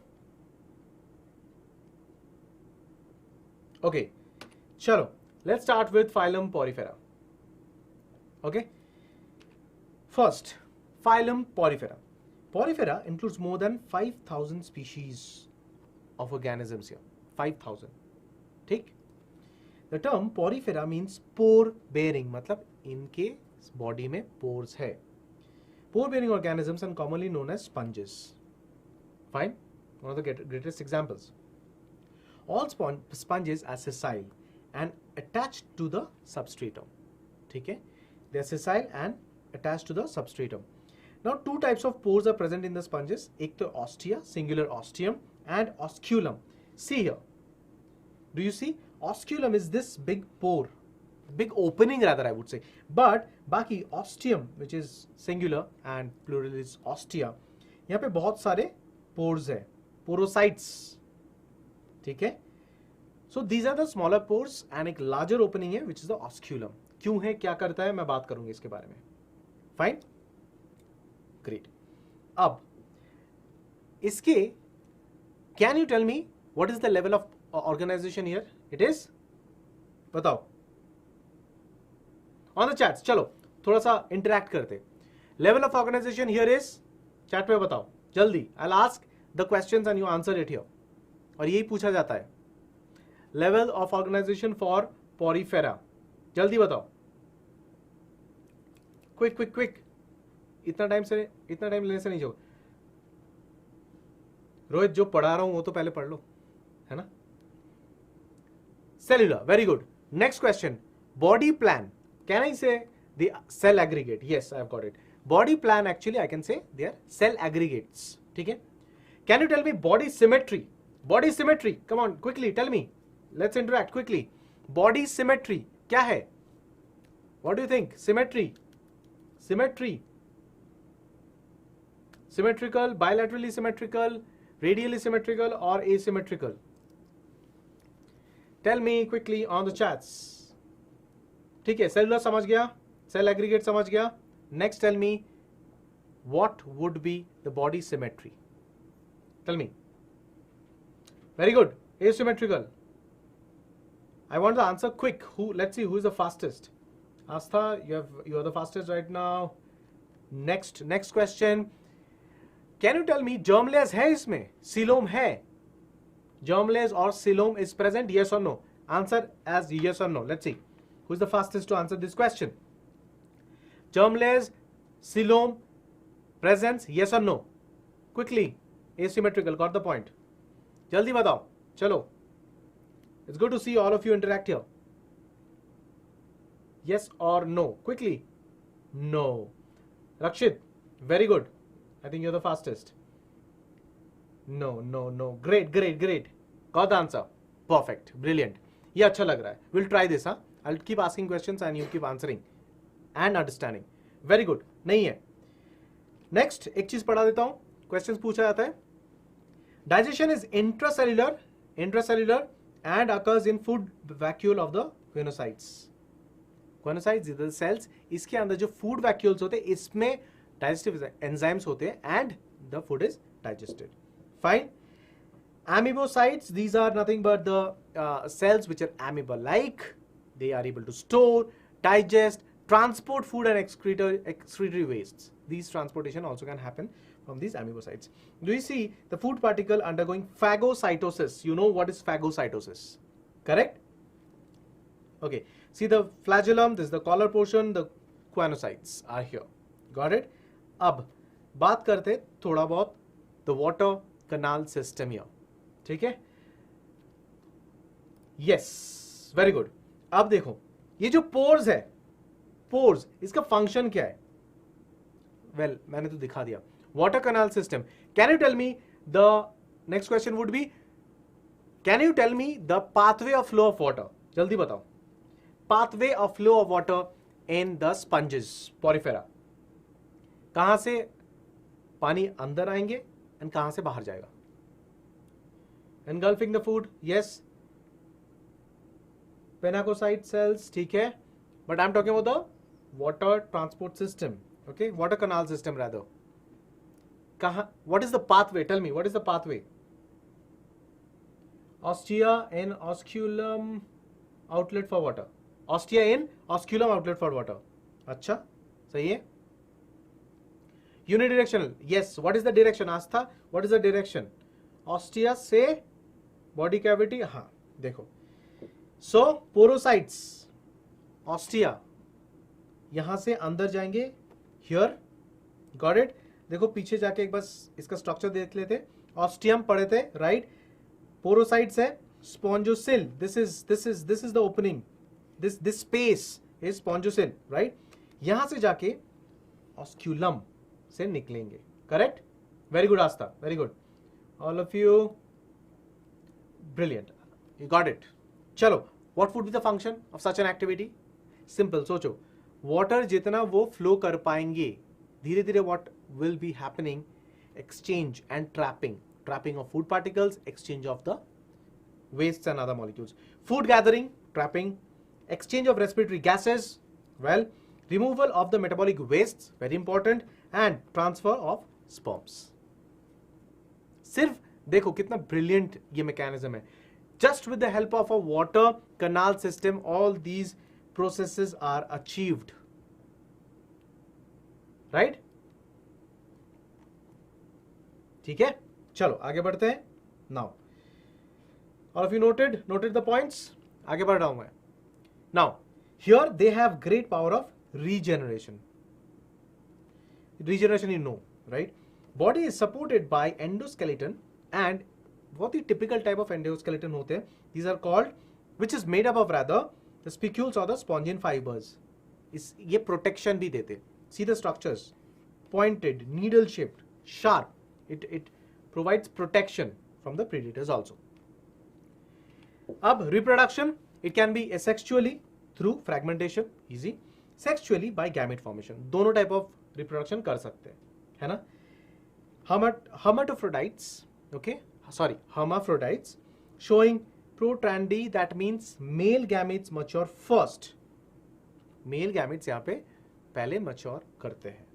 Okay. Chalo. Let's start with phylum Porifera. Okay. First, phylum Porifera. Porifera includes more than 5,000 species of organisms here. 5,000. ठीक? The term Porifera means pore bearing, मतलब इनके body में pores है. Pore bearing organisms are commonly known as sponges. Fine? One of the greatest examples. All sponges are sessile and attached to the substratum. ठीक है? They are sessile and attached to the substratum. Now, two types of pores are present in the sponges. एक तो ostia, singular ostium, and osculum. See here. Do you see? Osculum is this big pore, big opening rather, I would say. But बाकी ostium, which is singular and plural is ostia, यहाँ पे बहुत सारे pores है, porocytes. ठीक है? So these are the smaller pores and एक larger opening है, which is the osculum. क्यों है, क्या करता है, मैं बात करूंगी इसके बारे में. Fine? Great. अब इसके, can you tell me what is the level of organization here? It is, बताओ on the chats. चलो थोड़ा सा interact करते. Level of organization here is, chat पे बताओ जल्दी. I'll ask the questions and you answer it here. और यही पूछा जाता है. Level of organization for Porifera. जल्दी बताओ. Quick. इतना टाइम लेने से नहीं जाओ. रोहित, जो पढ़ा रहा हूं वो तो पहले पढ़ लो, है ना? Cellular, very good. Next question. Body plan. Can I say the cell aggregate? Yes, I have got it. Body plan, actually I can say they are cell aggregates. ठीक है? Can you tell me body symmetry? Body symmetry. Come on, quickly tell me. Let's interact quickly. Body symmetry क्या है? What do you think? Symmetry. Symmetrical, bilaterally symmetrical, radially symmetrical or asymmetrical? Tell me quickly on the chats. ठीक है, cellular समझ गया, cell aggregate समझ गया. Next tell me what would be the body symmetry? Tell me. Very good. Asymmetrical. I want the answer quick. Let's see who is the fastest. Astha, you are the fastest right now. Next question. Can you tell me germlase है इसमें? Coelom है? Germlase or coelom is present? Yes or no? Answer as yes or no. Let's see who is the fastest to answer this question. Germlase, coelom, presence, yes or no? Quickly. Asymmetrical. Got the point. जल्दी बताओ. चलो. It's good to see all of you interact here. Yes or no? Quickly. No. Rakshit, very good. I think you're the fastest. No. Great. Got the answer. Perfect. Brilliant. ये अच्छा लग रहा है. We'll try this, huh? I'll keep asking questions and you keep answering and understanding. Very good. नहीं है. Next, एक चीज पढ़ा देता हूं. Questions पूछा जाता है. Digestion is intracellular and occurs in food vacuole of the choanocytes. Choanocytes the cells, इसके अंदर जो food vacuoles होते हैं, इसमें digestive enzymes होते हैं and the food is digested. Fine. Amoebocytes, these are nothing but the cells which are amoeba-like. They are able to store, digest, transport food and excretory wastes. These transportation also can happen from these amoebocytes. Do you see the food particle undergoing phagocytosis? You know what is phagocytosis, correct? Okay, see the flagellum, this is the collar portion, the choanocytes are here. Got it? अब बात करते थोड़ा बहुत the water canal system here. ठीक है? Yes, very good. अब देखो ये जो pores है, pores इसका function क्या है? Well, मैंने तो दिखा दिया. Water canal system. Can you tell me the next question would be? Can you tell me the pathway of flow of water? जल्दी बताओ. Pathway of flow of water in the sponges, porifera. कहां से पानी अंदर आएंगे and कहां से बाहर जाएगा? Engulfing the food, yes. Pinacocyte cells, ठीक है. But I'm talking about the water transport system. Okay, water canal system rather. What is the pathway? Tell me, what is the pathway? Ostia in osculum, outlet for water. Ostia in osculum, outlet for water. अच्छा, सही है. Unidirectional. Yes. What is the direction? Astha, what is the direction? Ostia से body cavity. हाँ, देखो. So porocytes, ostia, यहां से अंदर जाएंगे. Here, got it? देखो पीछे जाके एक बस इसका स्ट्रक्चर देख लेते. Ostium पढ़े थे, right? Porocytes है. Spongocyl. This is the opening. This space is spongocyl, right? यहां से जाके osculum से निकलेंगे. Correct? Very good, Astha. Very good. All of you, brilliant. You got it. चलो, what would be the function of such an activity? Simple. सोचो, water जितना वो flow कर पाएंगे, धीरे धीरे what will be happening? Exchange and trapping of food particles, exchange of the wastes and other molecules. Food gathering, trapping, exchange of respiratory gases, well, removal of the metabolic wastes, very important, and transfer of sperms. सिर्फ देखो कितना brilliant ये mechanism है. Just with the help of a water canal system, all these processes are achieved. Right? ठीक है? चलो आगे बढ़ते हैं. Now, all of you noted the points? आगे बढ़ रहा हूं मैं. Now, here they have great power of regeneration. Regeneration, you know, right? Body is supported by endoskeleton, and what the typical type of endoskeleton होते हैं, these are called, which is made up of rather the spicules or the spongian fibers. ये protection भी देते. See the structures, pointed, needle shaped, sharp. It provides protection from the predators also. अब reproduction, it can be asexually through fragmentation, easy. Sexually by gamete formation. दोनों type of reproduction कर सकते हैं, है ना? hermaphrodites, okay, sorry, hermaphrodites showing protrandy, that means male gametes mature first. Male gametes यहाँ पे पहले mature करते हैं.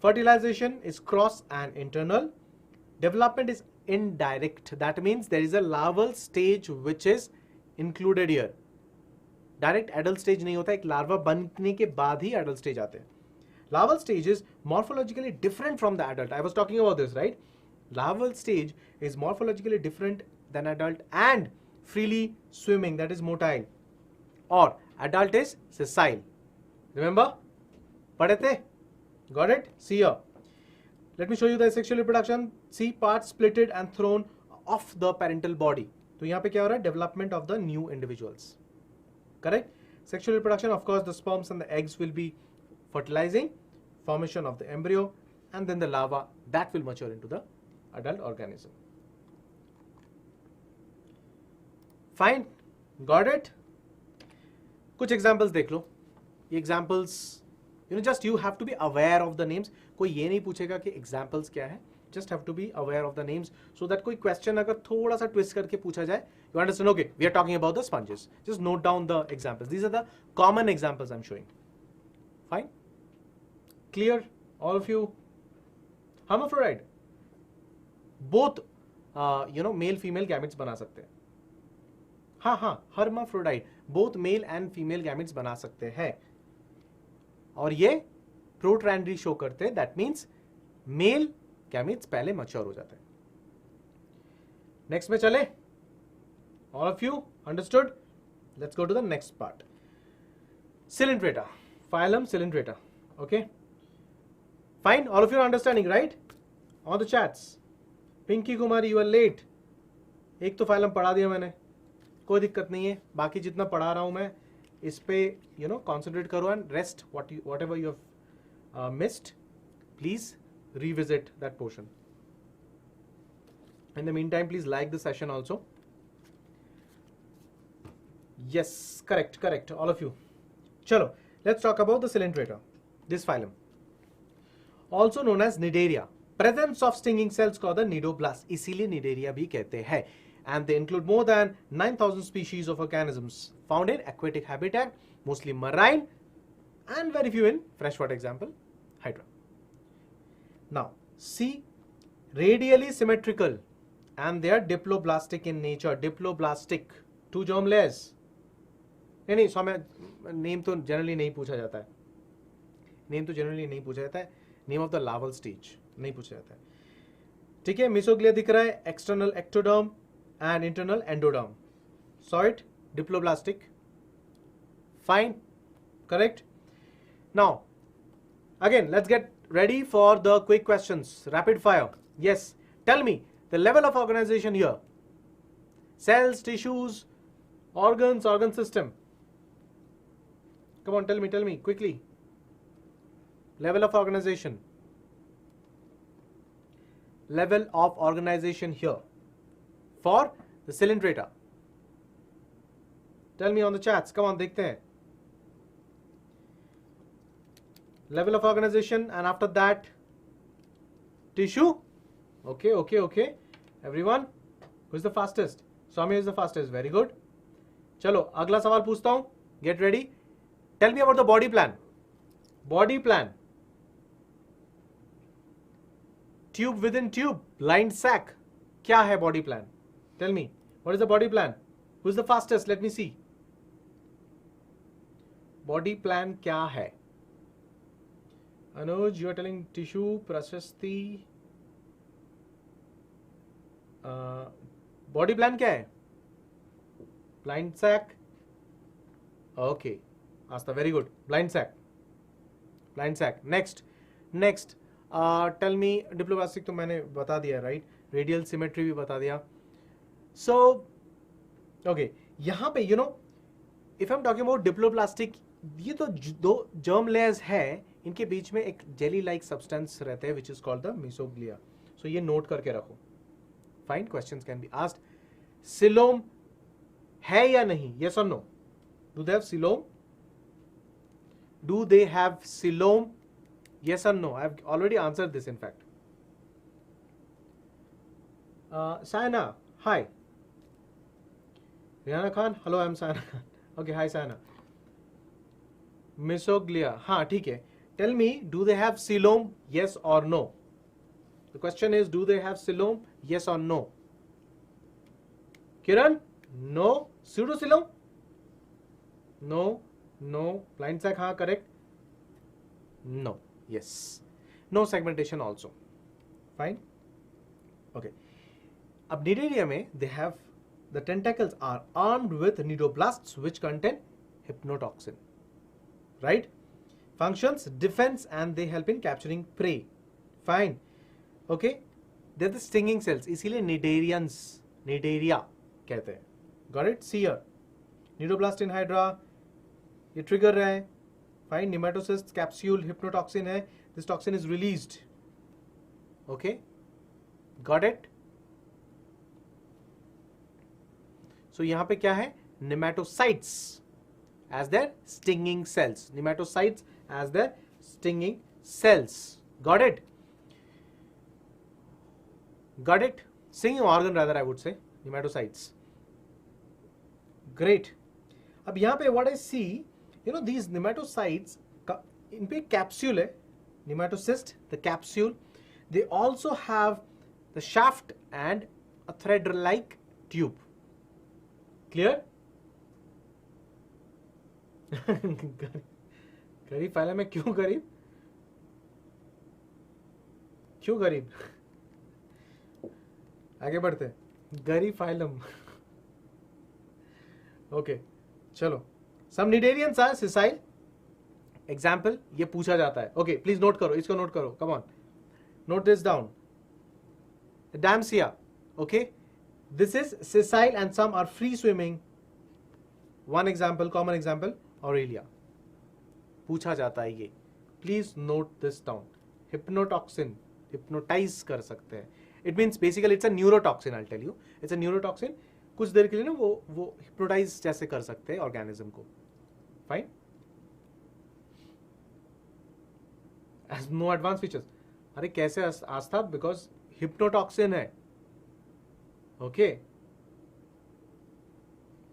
Fertilization is cross and internal. Development is indirect, that means there is a larval stage which is included here. Direct adult stage नहीं होता, एक larva बनने के बाद ही adult stage आते हैं. Larval stage is morphologically different from the adult. I was talking about this, right? Larval stage is morphologically different than adult and freely swimming, that is motile. Or adult is sessile. Remember? पढ़े थे? Got it? See here. Let me show you the sexual reproduction. See, parts splitted and thrown off the parental body. तो यहाँ पे क्या हो रहा है? Development of the new individuals. Correct? Sexual reproduction, of course, the sperms and the eggs will be fertilizing, formation of the embryo, and then the larva that will mature into the adult organism. Fine, got it? कुछ examples देख लो. ये examples, just you have to be aware of the names. कोई ये नहीं पूछेगा कि examples क्या है. Just have to be aware of the names so that कोई question अगर थोड़ा सा twist करके पूछा जाए, you understand, okay, we are talking about the sponges. Just note down the examples. These are the common examples I'm showing. Fine? Clear? All of you? Hermaphrodite. Both, male female gametes बना सकते हैं. हाँ, hermaphrodite. Both male and female gametes बना सकते हैं. और ये protrandy show करते हैं. That means male gametes पहले mature हो जाते हैं. Next में चले? All of you understood? Let's go to the next part. Coelenterata. Phylum Coelenterata. Okay? Fine, all of you are understanding, right? On the chats. Pinky Kumari, you are late. एक तो phylum पढ़ा दिया मैंने, कोई दिक्कत नहीं है. बाकी जितना पढ़ा रहा हूँ मैं, इस पे concentrate करो and rest whatever you have missed. Please revisit that portion. In the meantime, please like the session also. Yes, correct, all of you. Chalo, let's talk about the Coelenterata, this phylum. Also known as Cnidaria. Presence of stinging cells called the nidoblast. इसीलिए Cnidaria भी कहते हैं. And they include more than 9,000 species of organisms found in aquatic habitat, mostly marine, and very few in freshwater, example, hydra. Now, see, radially symmetrical, and they are diploblastic in nature. Diploblastic, 2 germ layers. नहीं, स्वामी name तो generally नहीं पूछा जाता है. Name तो generally नहीं पूछा जाता है. Name of the larval stage नहीं पूछा जाता है. ठीक है, मेसोग्लिया दिख रहा है, external ectoderm and internal endoderm. Saw it? Diploblastic. Fine. Correct? Now, again, let's get ready for the quick questions. Rapid fire. Yes. Tell me the level of organization here. Cells, tissues, organs, organ system. Come on, tell me quickly. Level of organization. Level of organization here. For the Coelenterata. Tell me on the chats. Come on, dekhte hain. Level of organization, and after that, tissue. Okay. Everyone, who is the fastest? Swami is the fastest. Very good. Chalo, agla sawal पूछता हूँ. Get ready. Tell me about the body plan. Body plan. Tube within tube. Lined sac. क्या है body plan? Tell me, what is the body plan? Who is the fastest? Let me see. Body plan क्या है? Anuj, you are telling tissue, Prashasti. Body plan क्या है? Blind sac. Okay. Asta, very good. Blind sac. Next. Tell me, diploblastic तो मैंने बता दिया, right? Radial symmetry भी बता दिया. So, okay, यहाँ पे if I'm talking about diploblastic, ये तो 2 germ layers है, इनके बीच में एक jelly like substance रहता है which is called the mesoglia. So ये note करके रखो. Fine, questions can be asked. Coelom है या नहीं? Yes or no? Do they have coelom? Do they have coelom? Yes or no? I have already answered this in fact. Sana, hi. Rihanna Khan, hello, I'm Sana Khan. Okay, hi Sana. Misoglia, हाँ ठीक है. Tell me, do they have coelom? Yes or no? The question is, do they have coelom? Yes or no? Kiran, no. Pseudocoelom? No. No. Blind sac, हाँ correct. No. Yes. No segmentation also. Fine. Okay. अब Cnidaria में they have the tentacles are armed with cnidoblasts which contain hypnotoxin. Right? Functions defense and they help in capturing prey. Fine. Okay. They're the stinging cells. इसीलिए Cnidarians, Cnidaria कहते हैं. Got it? See here. Cnidoblast in hydra. ये trigger है. Fine. Nematocyst capsule hypnotoxin है. This toxin is released. Okay. Got it? So यहाँ पे क्या है? Nematocytes as their stinging cells. Nematocytes as their stinging cells. Got it? Got it? Stinging organ rather I would say. Nematocytes. Great. अब यहाँ पे what I see, you know these nematocytes, इन पे capsule है. Nematocyst, the capsule. They also have the shaft and a thread-like tube. Clear? गरीब phylum में क्यों गरीब? क्यों गरीब? आगे बढ़ते हैं. गरीब फाइलम. ओके चलो. Some Cnidarians are sessile. Example, ये पूछा जाता है. ओके प्लीज नोट करो, इसको नोट करो. Come on, note this down. Damsia. Okay, this is sessile and some are free swimming. One example, common example, Aurelia. पूछा जाता है ये. Please note this down. Hypnotoxin, hypnotize कर सकते हैं. It means basically it's a neurotoxin. I'll tell you, it's a neurotoxin. कुछ देर के लिए ना वो hypnotize जैसे कर सकते हैं organism को. Fine. Has no advanced features. अरे कैसे आस्था? Because hypnotoxin है. ओके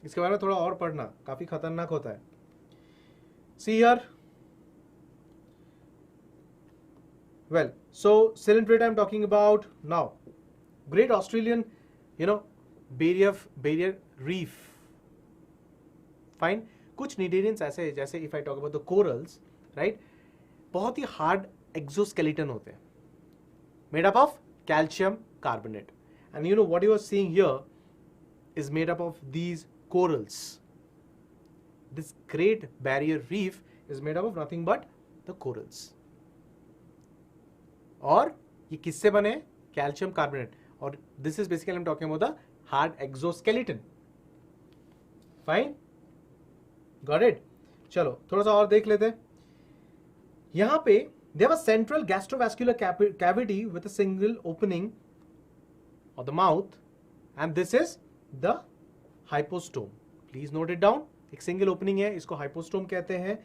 इसके बारे में थोड़ा और पढ़ना, काफी खतरनाक होता है. See here. Well, so cylindrate I'm talking about now. Great Australian, you know, barrier reef. Fine. कुछ Cnidarians ऐसे, जैसे if I talk about the corals, right? बहुत ही hard exoskeleton होते हैं, made up of calcium carbonate. And you know what you are seeing here is made up of these corals. This great barrier reef is made up of nothing but the corals. और ये किससे बने? Calcium carbonate. और this is basically I'm talking about the hard exoskeleton. Fine? Got it? चलो थोड़ा सा और देख लेते हैं. यहाँ पे they have a central gastrovascular cavity with a single opening of the mouth, and this is the hypostome. Please note it down. एक single opening है, इसको hypostome कहते हैं.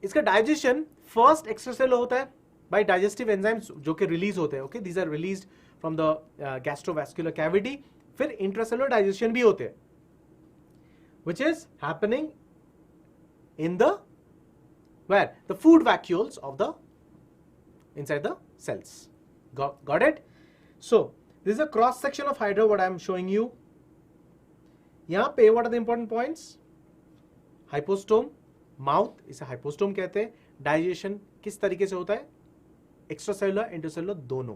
इसका digestion first extracellular होता है by digestive enzymes जो कि release होते हैं. Okay, these are released from the gastrovascular cavity. फिर intracellular digestion भी होते हैं, which is happening in the where the food vacuoles of the inside the cells. Got it? So this is a cross section of hydra what I am showing you. यहाँ पे what are the important points? Hypostome, mouth इसे hypostome कहते हैं. Digestion किस तरीके से होता है? Extracellular, intercellular दोनों.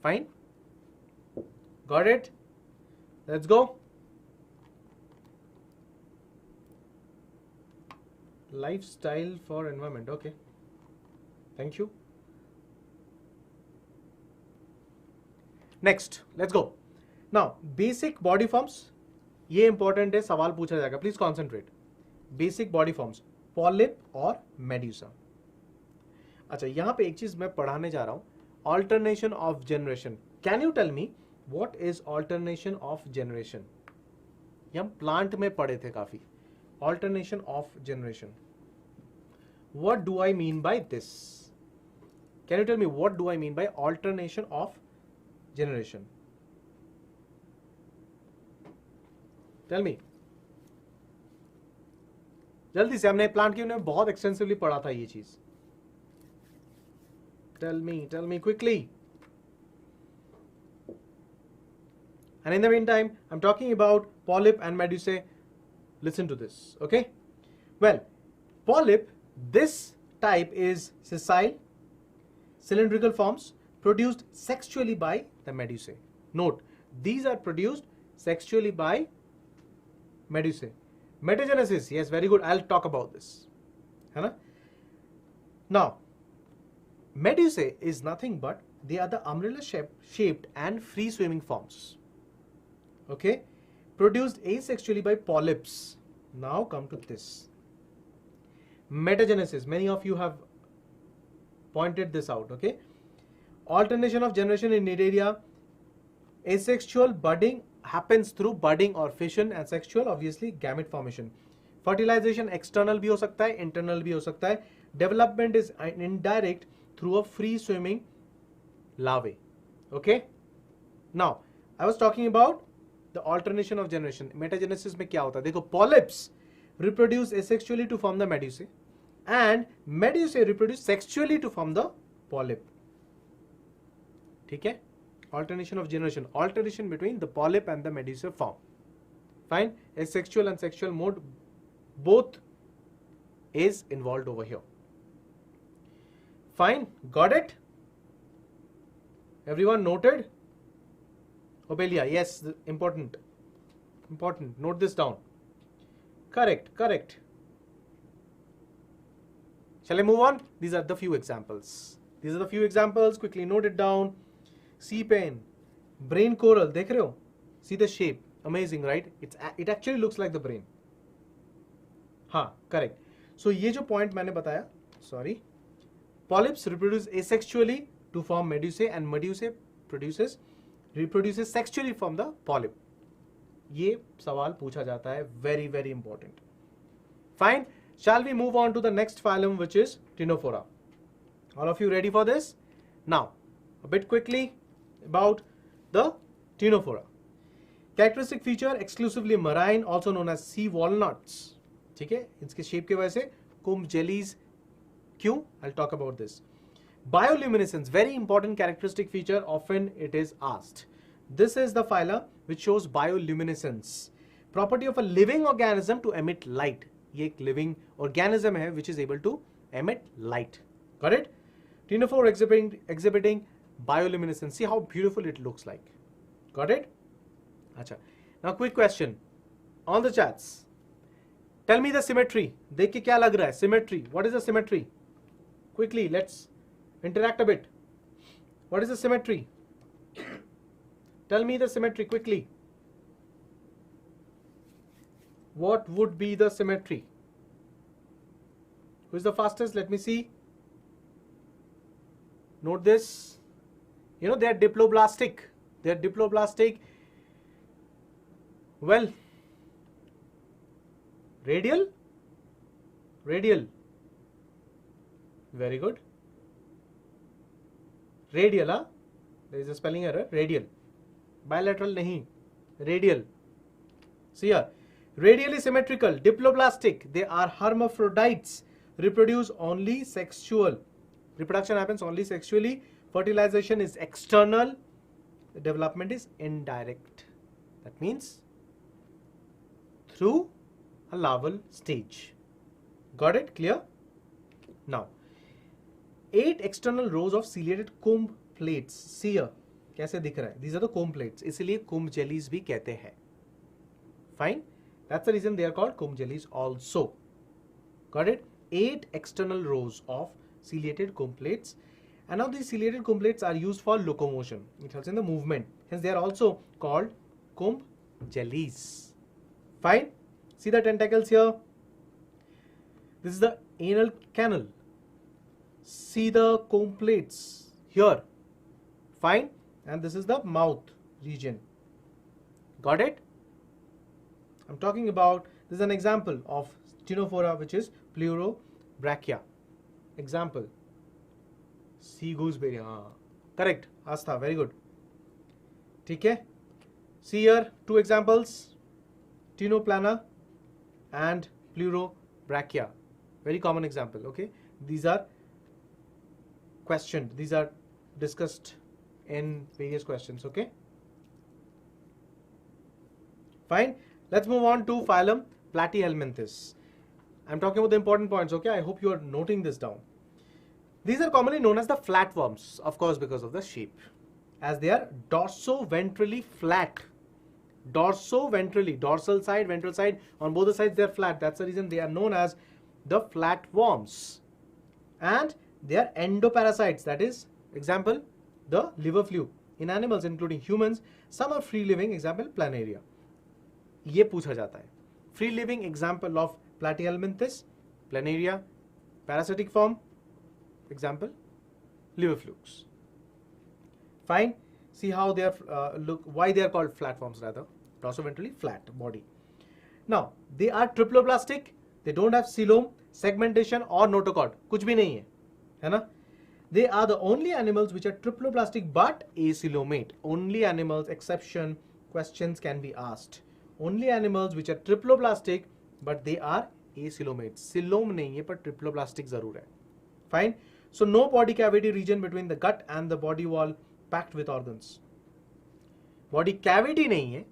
Fine? Got it? Let's go. Lifestyle for environment. Okay. Thank you. Next, let's go. Now, basic body forms. ये important है, सवाल पूछा जाएगा. Please concentrate. Basic body forms. Polyp और medusa. अच्छा, यहाँ पे एक चीज मैं पढ़ाने जा रहा हूँ. Alternation of generation. Can you tell me what is alternation of generation? ये हम plant में पढ़े थे काफी. Alternation of generation. What do I mean by this? Can you tell me what do I mean by alternation of generation? Tell me, जल्दी से, हमने plant की में बहुत एक्सटेंसिवली पढ़ा था ये चीज. Tell me quickly. And in the meantime, I'm talking about polyp and medusae. Listen to this, okay? Well, polyp, this type is sessile, cylindrical forms produced sexually by the medusae. Note, these are produced sexually by medusae. Metagenesis, yes, very good. I'll talk about this. है ना? Now, medusae is nothing but they are the umbrella shaped and free swimming forms. Okay, produced asexually by polyps. Now come to this. Metagenesis. Many of you have pointed this out. Okay, alternation of generation in Nidarea. Asexual budding happens through budding or fission, and sexual obviously gamete formation. Fertilization external भी हो सकता है, internal भी हो सकता है. Development is indirect through a free swimming larvae. Okay. Now I was talking about the alternation of generation. Metagenesis में क्या होता है? देखो, polyps reproduce asexually to form the medusae, and medusae reproduce sexually to form the polyp. ठीक है? Alternation of generation, alternation between the polyp and the medusae form. Fine. Asexual and sexual mode both is involved over here. Fine. Got it? Everyone noted? Obelia, yes, important. Note this down. Correct. Shall I move on? These are the few examples. Quickly note it down. Sea pain, brain coral. देख रहे हो? See the shape. Amazing, right? It actually looks like the brain. हाँ, correct. So ये जो point मैंने बताया, sorry. Polyps reproduce asexually to form medusae, and medusae reproduces sexually from the polyp. ये सवाल पूछा जाता है, very very important. Fine. Shall we move on to the next phylum, which is Ctenophora? All of you ready for this? Now, a bit quickly about the Ctenophora. Characteristic feature, exclusively marine, also known as sea walnuts. ठीक है, इसके shape की वजह से कुंभ jellies. क्यों? I'll talk about this. Bioluminescence, very important characteristic feature, often it is asked. This is the phyla which shows bioluminescence. Property of a living organism to emit light. ये एक living organism है which is able to emit light. Got it? Ctenophore exhibiting bioluminescence. See how beautiful it looks like. Got it? अच्छा. Now quick question on the chats. Tell me the symmetry. देख के क्या लग रहा है? Symmetry. What is the symmetry? Quickly, let's interact a bit. What is the symmetry? Tell me the symmetry quickly. What would be the symmetry? Who is the fastest? Let me see. Note this. You know, they are diploblastic. Well, radial. Very good. Radial, huh? There is a spelling error. Radial. Bilateral nahi. Radial. See here. Radially symmetrical. Diploblastic. They are hermaphrodites. Reproduce only sexual. Reproduction happens only sexually. Fertilization is external. The development is indirect. That means through a larval stage. Got it? Clear? Now, 8 external rows of ciliated comb plates. See here. कैसे दिख रहा है? These are the comb plates. इसलिए comb jellies भी कहते हैं. Fine. That's the reason they are called comb jellies also. Got it? 8 external rows of ciliated comb plates. And now these ciliated comb plates are used for locomotion. It helps in the movement. Hence they are also called comb jellies. Fine. See the tentacles here. This is the anal canal. See the comb plates here. Fine. And this is the mouth region. Got it? I'm talking about, this is an example of Ctenophora, which is Pleurobrachia. Example. Sea gooseberry. Correct. Astha. Very good. ठीक है? See here 2 examples. Stenoplana and Pleurobrachia. Very common example, okay? These are questioned. These are discussed in various questions, okay? Fine. Let's move on to phylum Platyhelminthes. I'm talking about the important points, okay? I hope you are noting this down. These are commonly known as the flatworms, of course, because of the shape, as they are dorso-ventrally flat. Dorso-ventrally, dorsal side, ventral side, on both the sides they are flat. That's the reason they are known as the flatworms. And they are endoparasites, that is, example, the liver flu. In animals, including humans, some are free-living, example, planaria. ये पूछा जाता है. Free-living example of Platyhelminthes, planaria, parasitic form, example, liver flukes. Fine. See how they are, why they are called flatworms rather. Dorsoventrally flat body. Now, they are triploblastic. They don't have coelom, segmentation or notochord. कुछ भी नहीं है, है ना? They are the only animals which are triploblastic but acoelomate. Only animals, exception, questions can be asked. Only animals which are triploblastic but they are acoelomate. Coelom नहीं है पर triploblastic जरूर है. Fine. So no body cavity region between the gut and the body wall packed with organs. Body cavity नहीं है,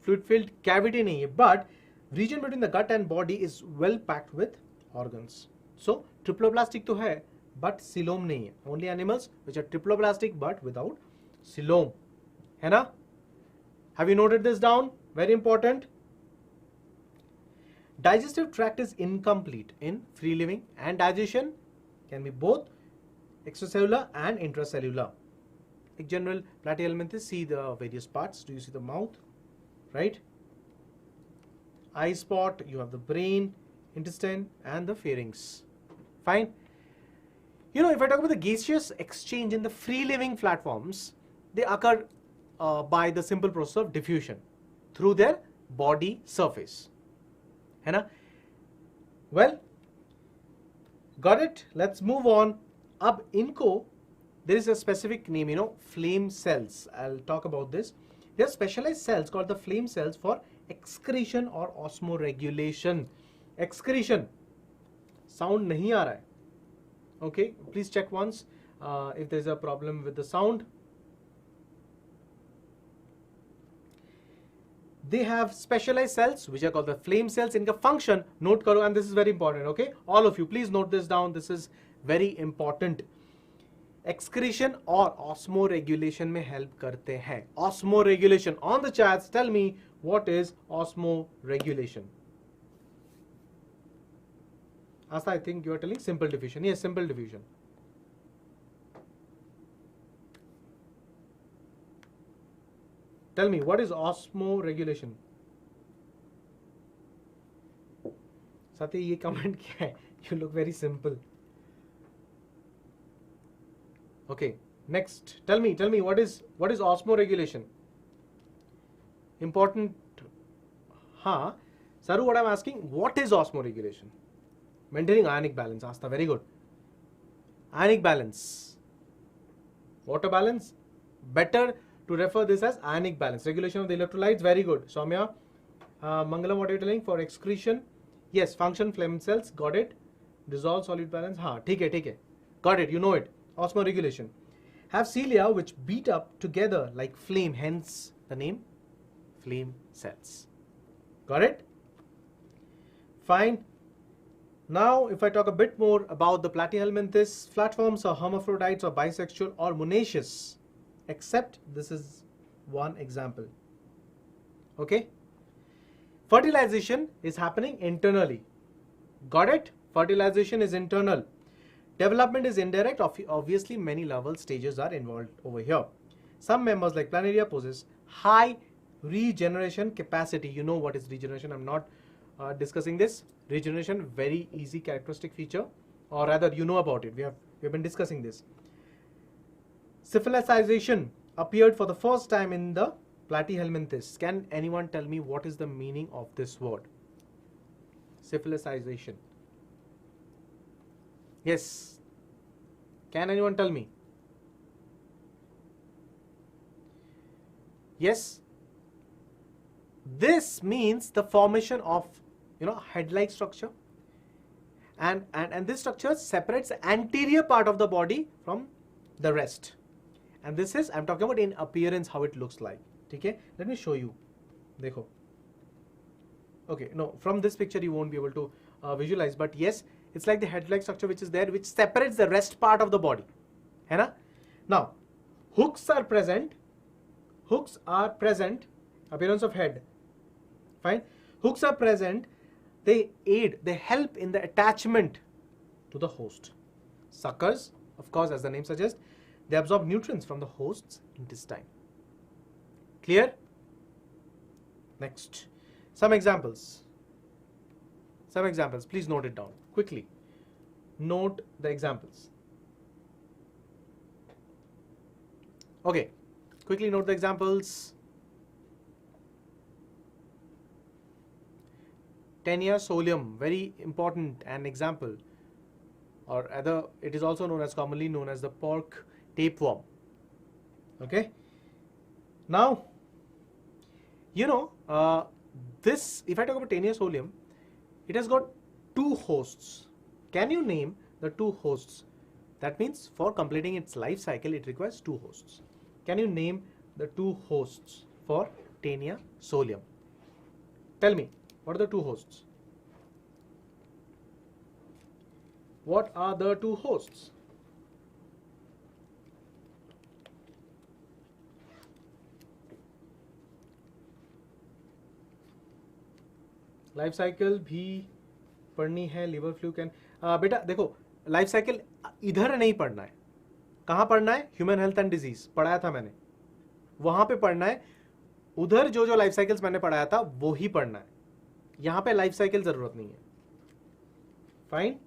fluid filled cavity नहीं है, but region between the gut and body is well packed with organs. So triploblastic तो है, but coelom नहीं है. Only animals which are triploblastic but without coelom. है ना? Have you noted this down? Very important. Digestive tract is incomplete in free living, and digestion can be both extracellular and intracellular. In general, Platyhelminthes, see the various parts. Do you see the mouth? Right? Eye spot, you have the brain, intestine, and the pharynx. Fine. You know, if I talk about the gaseous exchange in the free-living flatworms, they occur by the simple process of diffusion through their body surface. है ना? Well, got it? Let's move on. अब इनको, there is a specific name, you know, flame cells. I'll talk about this. There are specialized cells called the flame cells for excretion or osmoregulation. Excretion. Sound नहीं आ रहा है. Okay, please check once if there is a problem with the sound. They have specialized cells which are called the flame cells. इनका function note करो, and this is very important. Okay, all of you, please note this down. This is very important. Excretion और osmoregulation में help करते हैं. Osmoregulation. On the chats, tell me what is osmoregulation. Asta, I think you are telling simple diffusion. Yes, simple diffusion. Tell me, what is osmoregulation? Satya, ये comment क्या है? You look very simple. Okay, next. Tell me, what is osmoregulation? Important. Huh? Saru, what I'm asking, what is osmoregulation? Maintaining ionic balance. Asta, very good. Ionic balance. Water balance. Better to refer this as ionic balance. Regulation of the electrolytes. Very good. Soumya, Mangalam, what are you telling? For excretion. Yes, function flame cells. Got it. Dissolve solid balance. हाँ, ठीक है. Got it. You know it. Osmoregulation. Have cilia which beat up together like flame. Hence the name flame cells. Got it? Fine. Now, if I talk a bit more about the Platyhelminthes, flatworms are hermaphrodites or bisexual or monoecious, except this is one example. Okay? Fertilization is happening internally. Got it? Fertilization is internal. Development is indirect. Obviously, many level stages are involved over here. Some members like Planaria possess high regeneration capacity. You know what is regeneration. I'm not discussing this. Regeneration, very easy characteristic feature, or rather you know about it. We have been discussing this. Syphilicization appeared for the first time in the Platyhelminthes. Can anyone tell me what is the meaning of this word? Syphilicization. Yes. Can anyone tell me? Yes. this means the formation of, head-like structure, and this structure separates the anterior part of the body from the rest. And this is, I'm talking about in appearance how it looks like. Okay, let me show you. Dekho. Okay, no, from this picture you won't be able to visualize, but yes, it's like the head-like structure which is there, which separates the rest part of the body. है ना? Now, hooks are present. Appearance of head. Fine. Hooks are present. They help in the attachment to the host. Suckers, of course, as the name suggests, they absorb nutrients from the host's intestine. Clear? Next. Some examples. Please note it down quickly. Note the examples. Okay. Quickly note the examples. Taenia solium, very important an example, or other, it is also commonly known as the pork tapeworm. Okay. Now, this, if I talk about Taenia solium, it has got 2 hosts. Can you name the 2 hosts? That means for completing its life cycle, it requires 2 hosts. Can you name the 2 hosts for Taenia solium? Tell me, what are the 2 hosts? What are the 2 hosts? Life cycle भी पढ़नी है, liver fluke and बेटा देखो, life cycle इधर नहीं पढ़ना है. कहाँ पढ़ना है? ह्यूमन हेल्थ एंड डिजीज पढ़ाया था मैंने, वहां पे पढ़ना है. उधर जो लाइफ साइकिल्स मैंने पढ़ाया था वो ही पढ़ना है. यहां पे लाइफ साइकिल जरूरत नहीं है. Fine.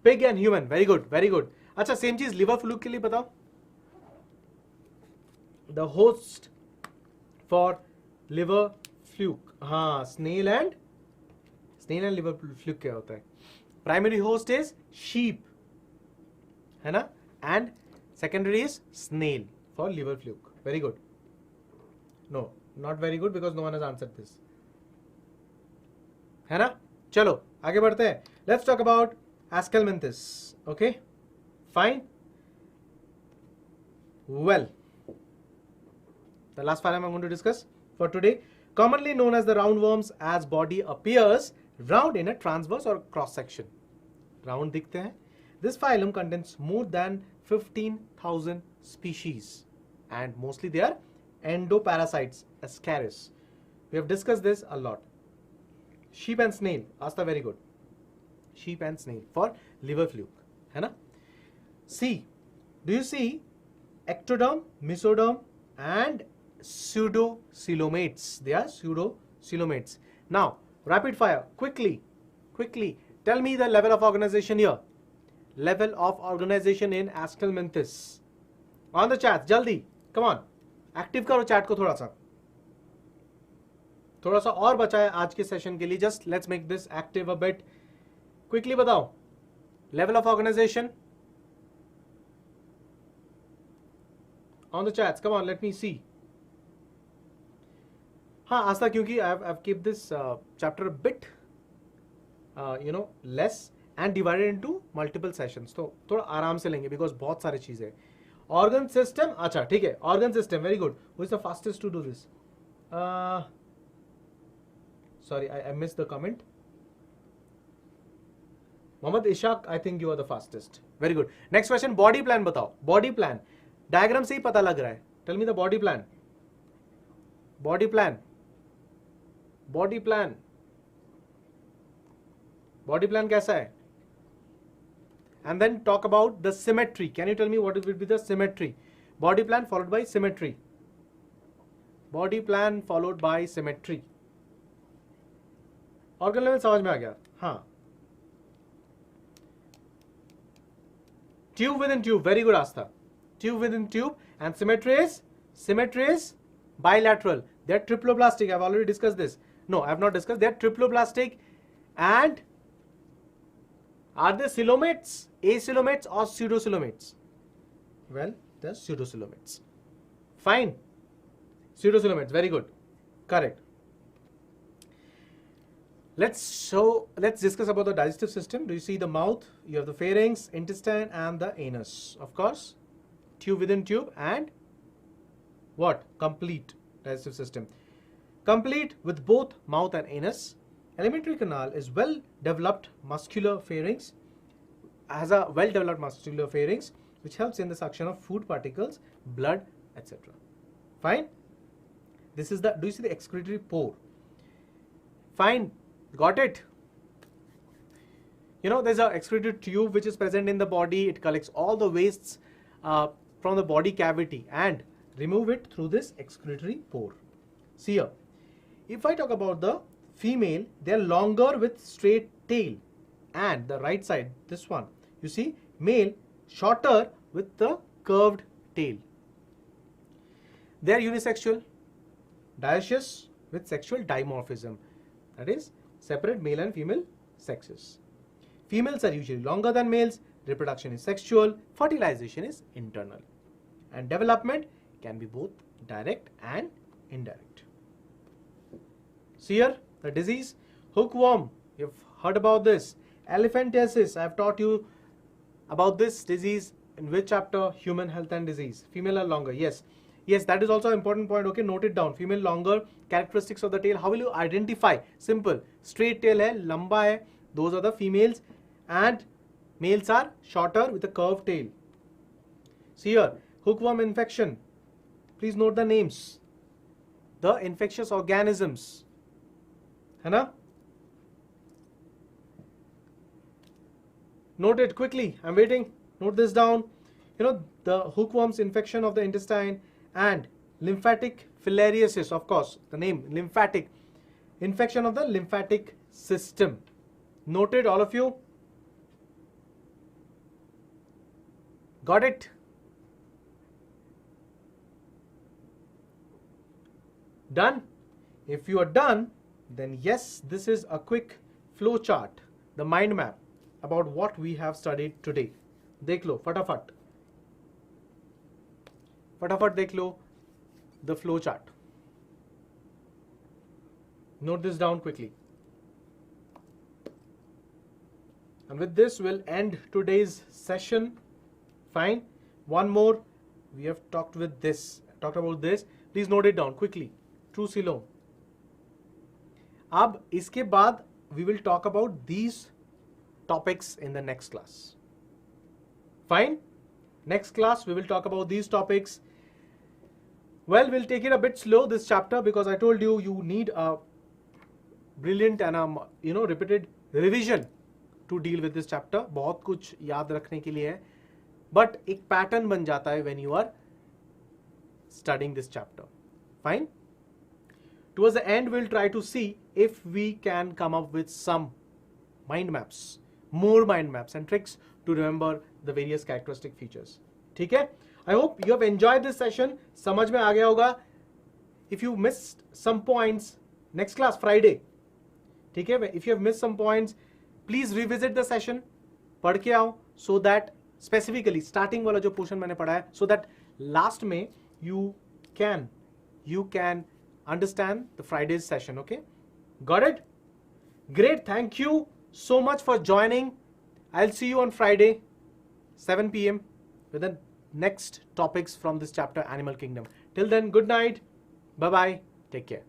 Pig and human, very good very good. अच्छा, सेम चीज लिवर फ्लूक के लिए बताओ. The host for liver fluke, हाँ, स्नेल एंड लिवर फ्लूक क्या होता है? प्राइमरी होस्ट इज शीप, है ना, and secondary is snail for liver fluke. Very good. No, not very good because no one has answered this, है ना. चलो आगे बढ़ते हैं. Let's talk about aschelminthes. Okay, fine. Well, the last phylum I'm going to discuss for today, commonly known as the roundworms, as body appears round in a transverse or cross section. Round दिखते हैं. This phylum contains more than 15,000 species and mostly they are endoparasites, ascaris. We have discussed this a lot. Sheep and snail, Asta, very good. Sheep and snail for liver fluke, है ना. See, do you see ectoderm, mesoderm and pseudocoelomates? They are pseudocoelomates. Now, rapid fire, quickly, tell me the level of organization here. Level of organization in Aschelminthes. On the chat, jaldi, come on. Active करो chat को थोड़ा सा और बचा है आज के session के लिए. Just let's make this active a bit. Quickly बताओ. Level of organization. On the chats, come on, let me see. हाँ, आस्था, क्योंकि I've kept this chapter a bit less and divided into multiple sessions, तो थोड़ा आराम से लेंगे because बहुत सारी चीजें. Organ system, अच्छा ठीक है. Organ system, very good. Who is the fastest to do this? Sorry, I missed the comment. Mohammad Ishaq, I think you are the fastest. Very good. Next question, body plan बताओ. Body plan. Diagram से ही पता लग रहा है. Tell me the body plan. Body plan. Body plan. Body plan कैसा है? And then talk about the symmetry. Can you tell me what will be the symmetry? Body plan followed by symmetry. Body plan followed by symmetry. Organ level समझ में आ गया? हाँ. Tube within tube. Very good, Astha. Tube within tube. And symmetry is bilateral. They are triploblastic. I've already discussed this. No, I have not discussed. They are triploblastic. And are they coelomates, acoelomates or pseudocoelomates? Well, they are pseudocoelomates. Fine. Pseudocoelomates. Very good. Correct. Let's discuss about the digestive system. Do you see the mouth? You have the pharynx, intestine, and the anus. Of course, tube within tube, and what? Complete digestive system. Complete with both mouth and anus. Alimentary canal is well developed muscular pharynx, has a well developed muscular pharynx which helps in the suction of food particles, blood, etc. Fine. This is the, do you see the excretory pore? Fine. Got it? You know, there's an excretory tube which is present in the body. It collects all the wastes from the body cavity and remove it through this excretory pore. See here. If I talk about the female, they are longer with straight tail, and the right side, this one, you see, male shorter with the curved tail. They are unisexual, dioecious with sexual dimorphism, that is, separate male and female sexes. Females are usually longer than males, reproduction is sexual, fertilization is internal, and development can be both direct and indirect. See here, the disease, hookworm, you've heard about this. Elephantiasis, I've taught you about this disease in which chapter? Human health and disease. Female are longer, yes. Yes, that is also an important point. Okay, note it down. Female longer, characteristics of the tail. How will you identify? Simple. Straight tail hai, lamba hai. Those are the females, and males are shorter with a curved tail. See here, hookworm infection. Please note the names. The infectious organisms. है ना? Note it quickly. I'm waiting. Note this down. You know, the hookworm's infection of the intestine and lymphatic filariasis, of course, the name lymphatic. Infection of the lymphatic system. Noted, all of you? Got it? Done? If you are done, then yes, this is a quick flow chart, the mind map about what we have studied today. देख लो फटाफट देख लो the flow chart. Note this down quickly. And with this, we'll end today's session. Fine. One more. We have talked about this. Please note it down quickly. True Silom. अब इसके बाद we will talk about these topics in the next class. Fine? Next class we will talk about these topics. Well, we'll take it a bit slow this chapter because I told you need a brilliant and repeated revision to deal with this chapter. बहुत कुछ याद रखने के लिए है, but एक pattern बन जाता है when you are studying this chapter. Fine? Towards the end, we'll try to see if we can come up with some mind maps, more mind maps and tricks to remember the various characteristic features. ठीक है? I hope you have enjoyed this session. समझ में आ गया होगा. If you missed some points, next class Friday. ठीक है? If you have missed some points, please revisit the session. पढ़ के आओ so that specifically starting वाला जो portion मैंने पढ़ा है, so that last में you can understand the Friday's session. Okay? Got it? Great. Thank you so much for joining. I'll see you on Friday, 7 p.m. with the next topics from this chapter, Animal Kingdom. Till then, good night. Bye-bye. Take care.